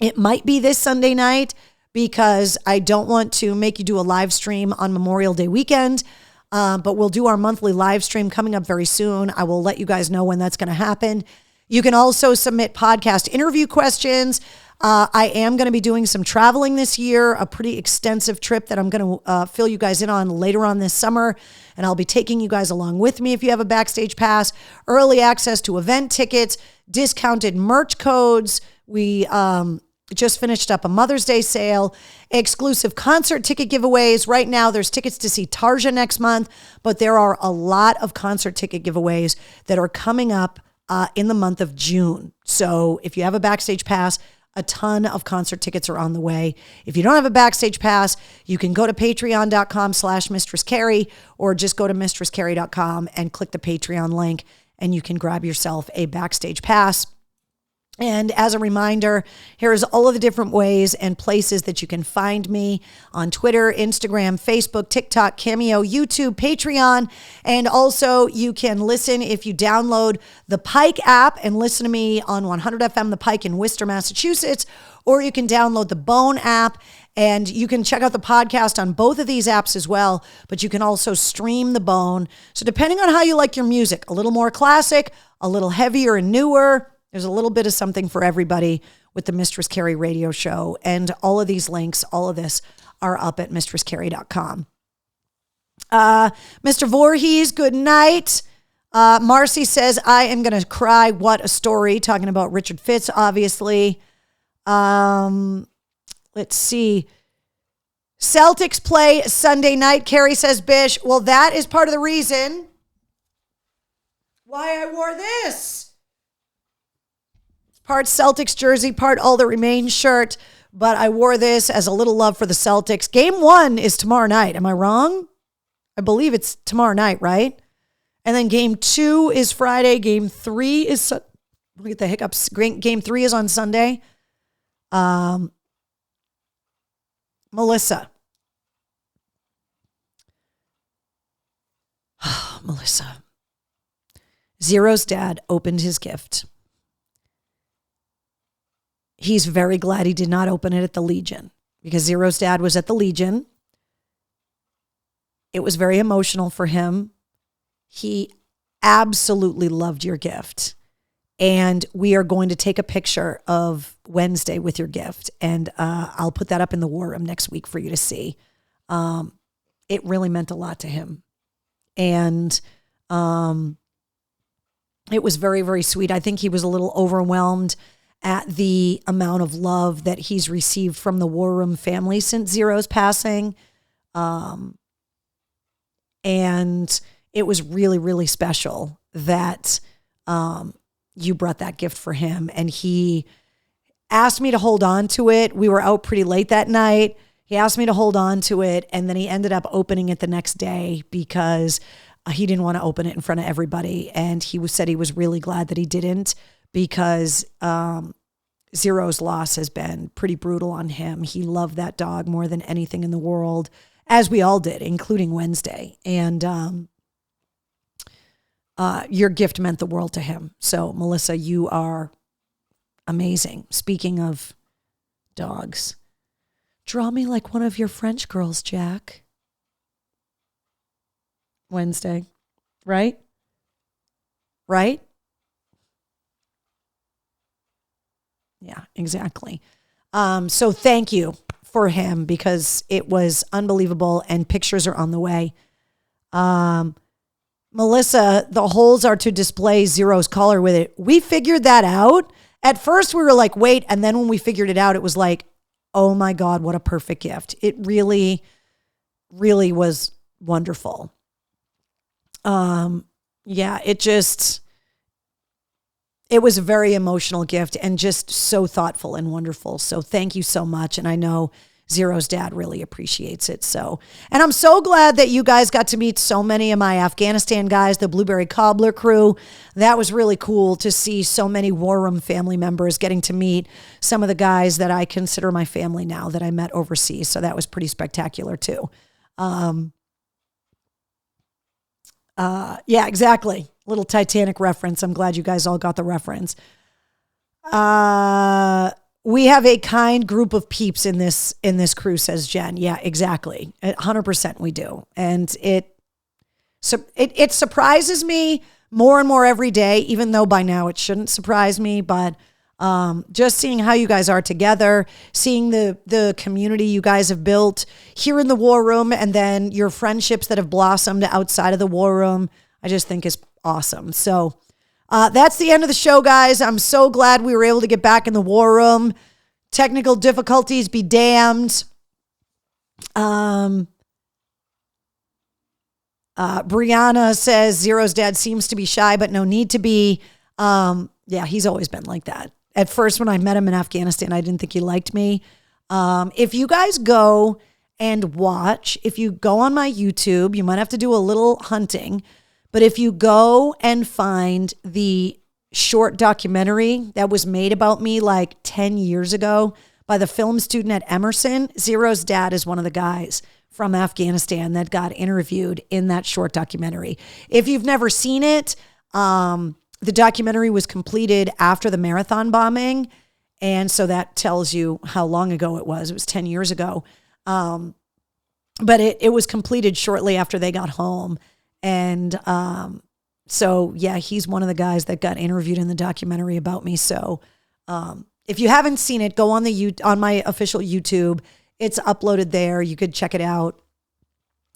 It might be this Sunday night because I don't want to make you do a live stream on Memorial Day weekend, but we'll do our monthly live stream coming up very soon. I will let you guys know when that's going to happen. You can also submit podcast interview questions. I am going to be doing some traveling this year, a pretty extensive trip that I'm going to fill you guys in on later on this summer. And I'll be taking you guys along with me if you have a Backstage Pass, early access to event tickets, discounted merch codes. We just finished up a Mother's Day sale, exclusive concert ticket giveaways. Right now, there's tickets to see Tarja next month, but there are a lot of concert ticket giveaways that are coming up in the month of June. So if you have a Backstage Pass, a ton of concert tickets are on the way. If you don't have a Backstage Pass, you can go to patreon.com/mistresscarrie or just go to mistresscarrie.com and click the Patreon link and you can grab yourself a Backstage Pass. And as a reminder, here's all of the different ways and places that you can find me on Twitter, Instagram, Facebook, TikTok, Cameo, YouTube, Patreon. And also you can listen if you download the Pike app and listen to me on 100 FM, the Pike in Worcester, Massachusetts, or you can download the Bone app and you can check out the podcast on both of these apps as well, but you can also stream the Bone. So depending on how you like your music, a little more classic, a little heavier and newer, there's a little bit of something for everybody with the Mistress Carrie radio show. And all of these links, all of this are up at mistresscarrie.com. Mr. Voorhees, good night. Marcy says, I am going to cry. What a story. Talking about Richard Fitz, obviously. Let's see. Celtics play Sunday night. Carrie says, Bish. Well, that is part of the reason why I wore this. Part Celtics jersey, part All That Remains shirt, but I wore this as a little love for the Celtics. Game 1 is tomorrow night. Am I wrong? I believe it's tomorrow night, right? And then game 2 is Friday. Game 3 is, look at the hiccups. Game 3 is on Sunday. Melissa. Melissa. Zero's dad opened his gift. He's very glad he did not open it at the Legion because Zero's dad was at the Legion. It was very emotional for him. He absolutely loved your gift. And we are going to take a picture of Wednesday with your gift. And I'll put that up in the War Room next week for you to see. It really meant a lot to him. And it was very, very sweet. I think he was a little overwhelmed at the amount of love that he's received from the War Room family since Zero's passing. And it was really, really special that you brought that gift for him. And he asked me to hold on to it. We were out pretty late that night. He asked me to hold on to it. And then he ended up opening it the next day because he didn't want to open it in front of everybody. And he said he was really glad that he didn't because Zero's loss has been pretty brutal on him. He loved that dog more than anything in the world, as we all did, including Wednesday. And your gift meant the world to him. So, Melissa, you are amazing. Speaking of dogs, draw me like one of your French girls, Jack. Wednesday, right? Right? Yeah, exactly. So thank you for him because it was unbelievable and pictures are on the way. Melissa, the holes are to display Zero's collar with it. We figured that out. At first we were like, wait. And then when we figured it out, it was like, oh my God, what a perfect gift. It really, really was wonderful. Yeah, it was a very emotional gift and just so thoughtful and wonderful. So thank you so much. And I know Zero's dad really appreciates it. So, and I'm so glad that you guys got to meet so many of my Afghanistan guys, the Blueberry Cobbler crew. That was really cool to see so many War Room family members getting to meet some of the guys that I consider my family now that I met overseas. So that was pretty spectacular too. Yeah, exactly. Little Titanic reference. I'm glad you guys all got the reference. We have a kind group of peeps in this crew, says Jen. Yeah, exactly. 100% we do. And it surprises me more and more every day, even though by now it shouldn't surprise me. But just seeing how you guys are together, seeing the community you guys have built here in the War Room, and then your friendships that have blossomed outside of the War Room, I just think is awesome. So that's the end of the show, guys. I'm so glad we were able to get back in the War Room. Technical difficulties be damned. Brianna says Zero's dad seems to be shy, but no need to be. Yeah, he's always been like that. At first, when I met him in Afghanistan, I didn't think he liked me. If you guys go and watch, if you go on my YouTube, you might have to do a little hunting. But if you go and find the short documentary that was made about me like 10 years ago by the film student at Emerson, Zero's dad is one of the guys from Afghanistan that got interviewed in that short documentary. If you've never seen it, the documentary was completed after the Marathon bombing. And so that tells you how long ago it was. It was 10 years ago. But it was completed shortly after they got home. And so, yeah, he's one of the guys that got interviewed in the documentary about me. So if you haven't seen it, go on on my official YouTube. It's uploaded there. You could check it out.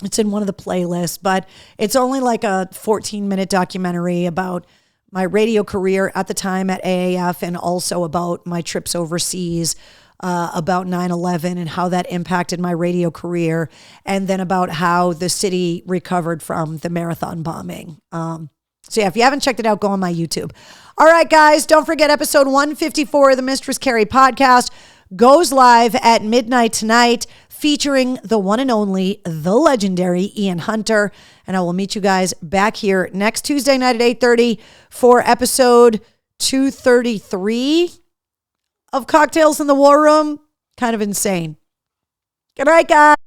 It's in one of the playlists, but it's only like a 14-minute documentary about my radio career at the time at AAF and also about my trips overseas, about 9/11 and how that impacted my radio career, and then about how the city recovered from the Marathon bombing. So yeah, if you haven't checked it out, go on my YouTube. All right, guys, don't forget episode 154 of the Mistress Carrie podcast goes live at midnight tonight, featuring the one and only, the legendary Ian Hunter. And I will meet you guys back here next Tuesday night at 8:30 for episode 233 of Cocktails in the War Room. Kind of insane. Good night, guys.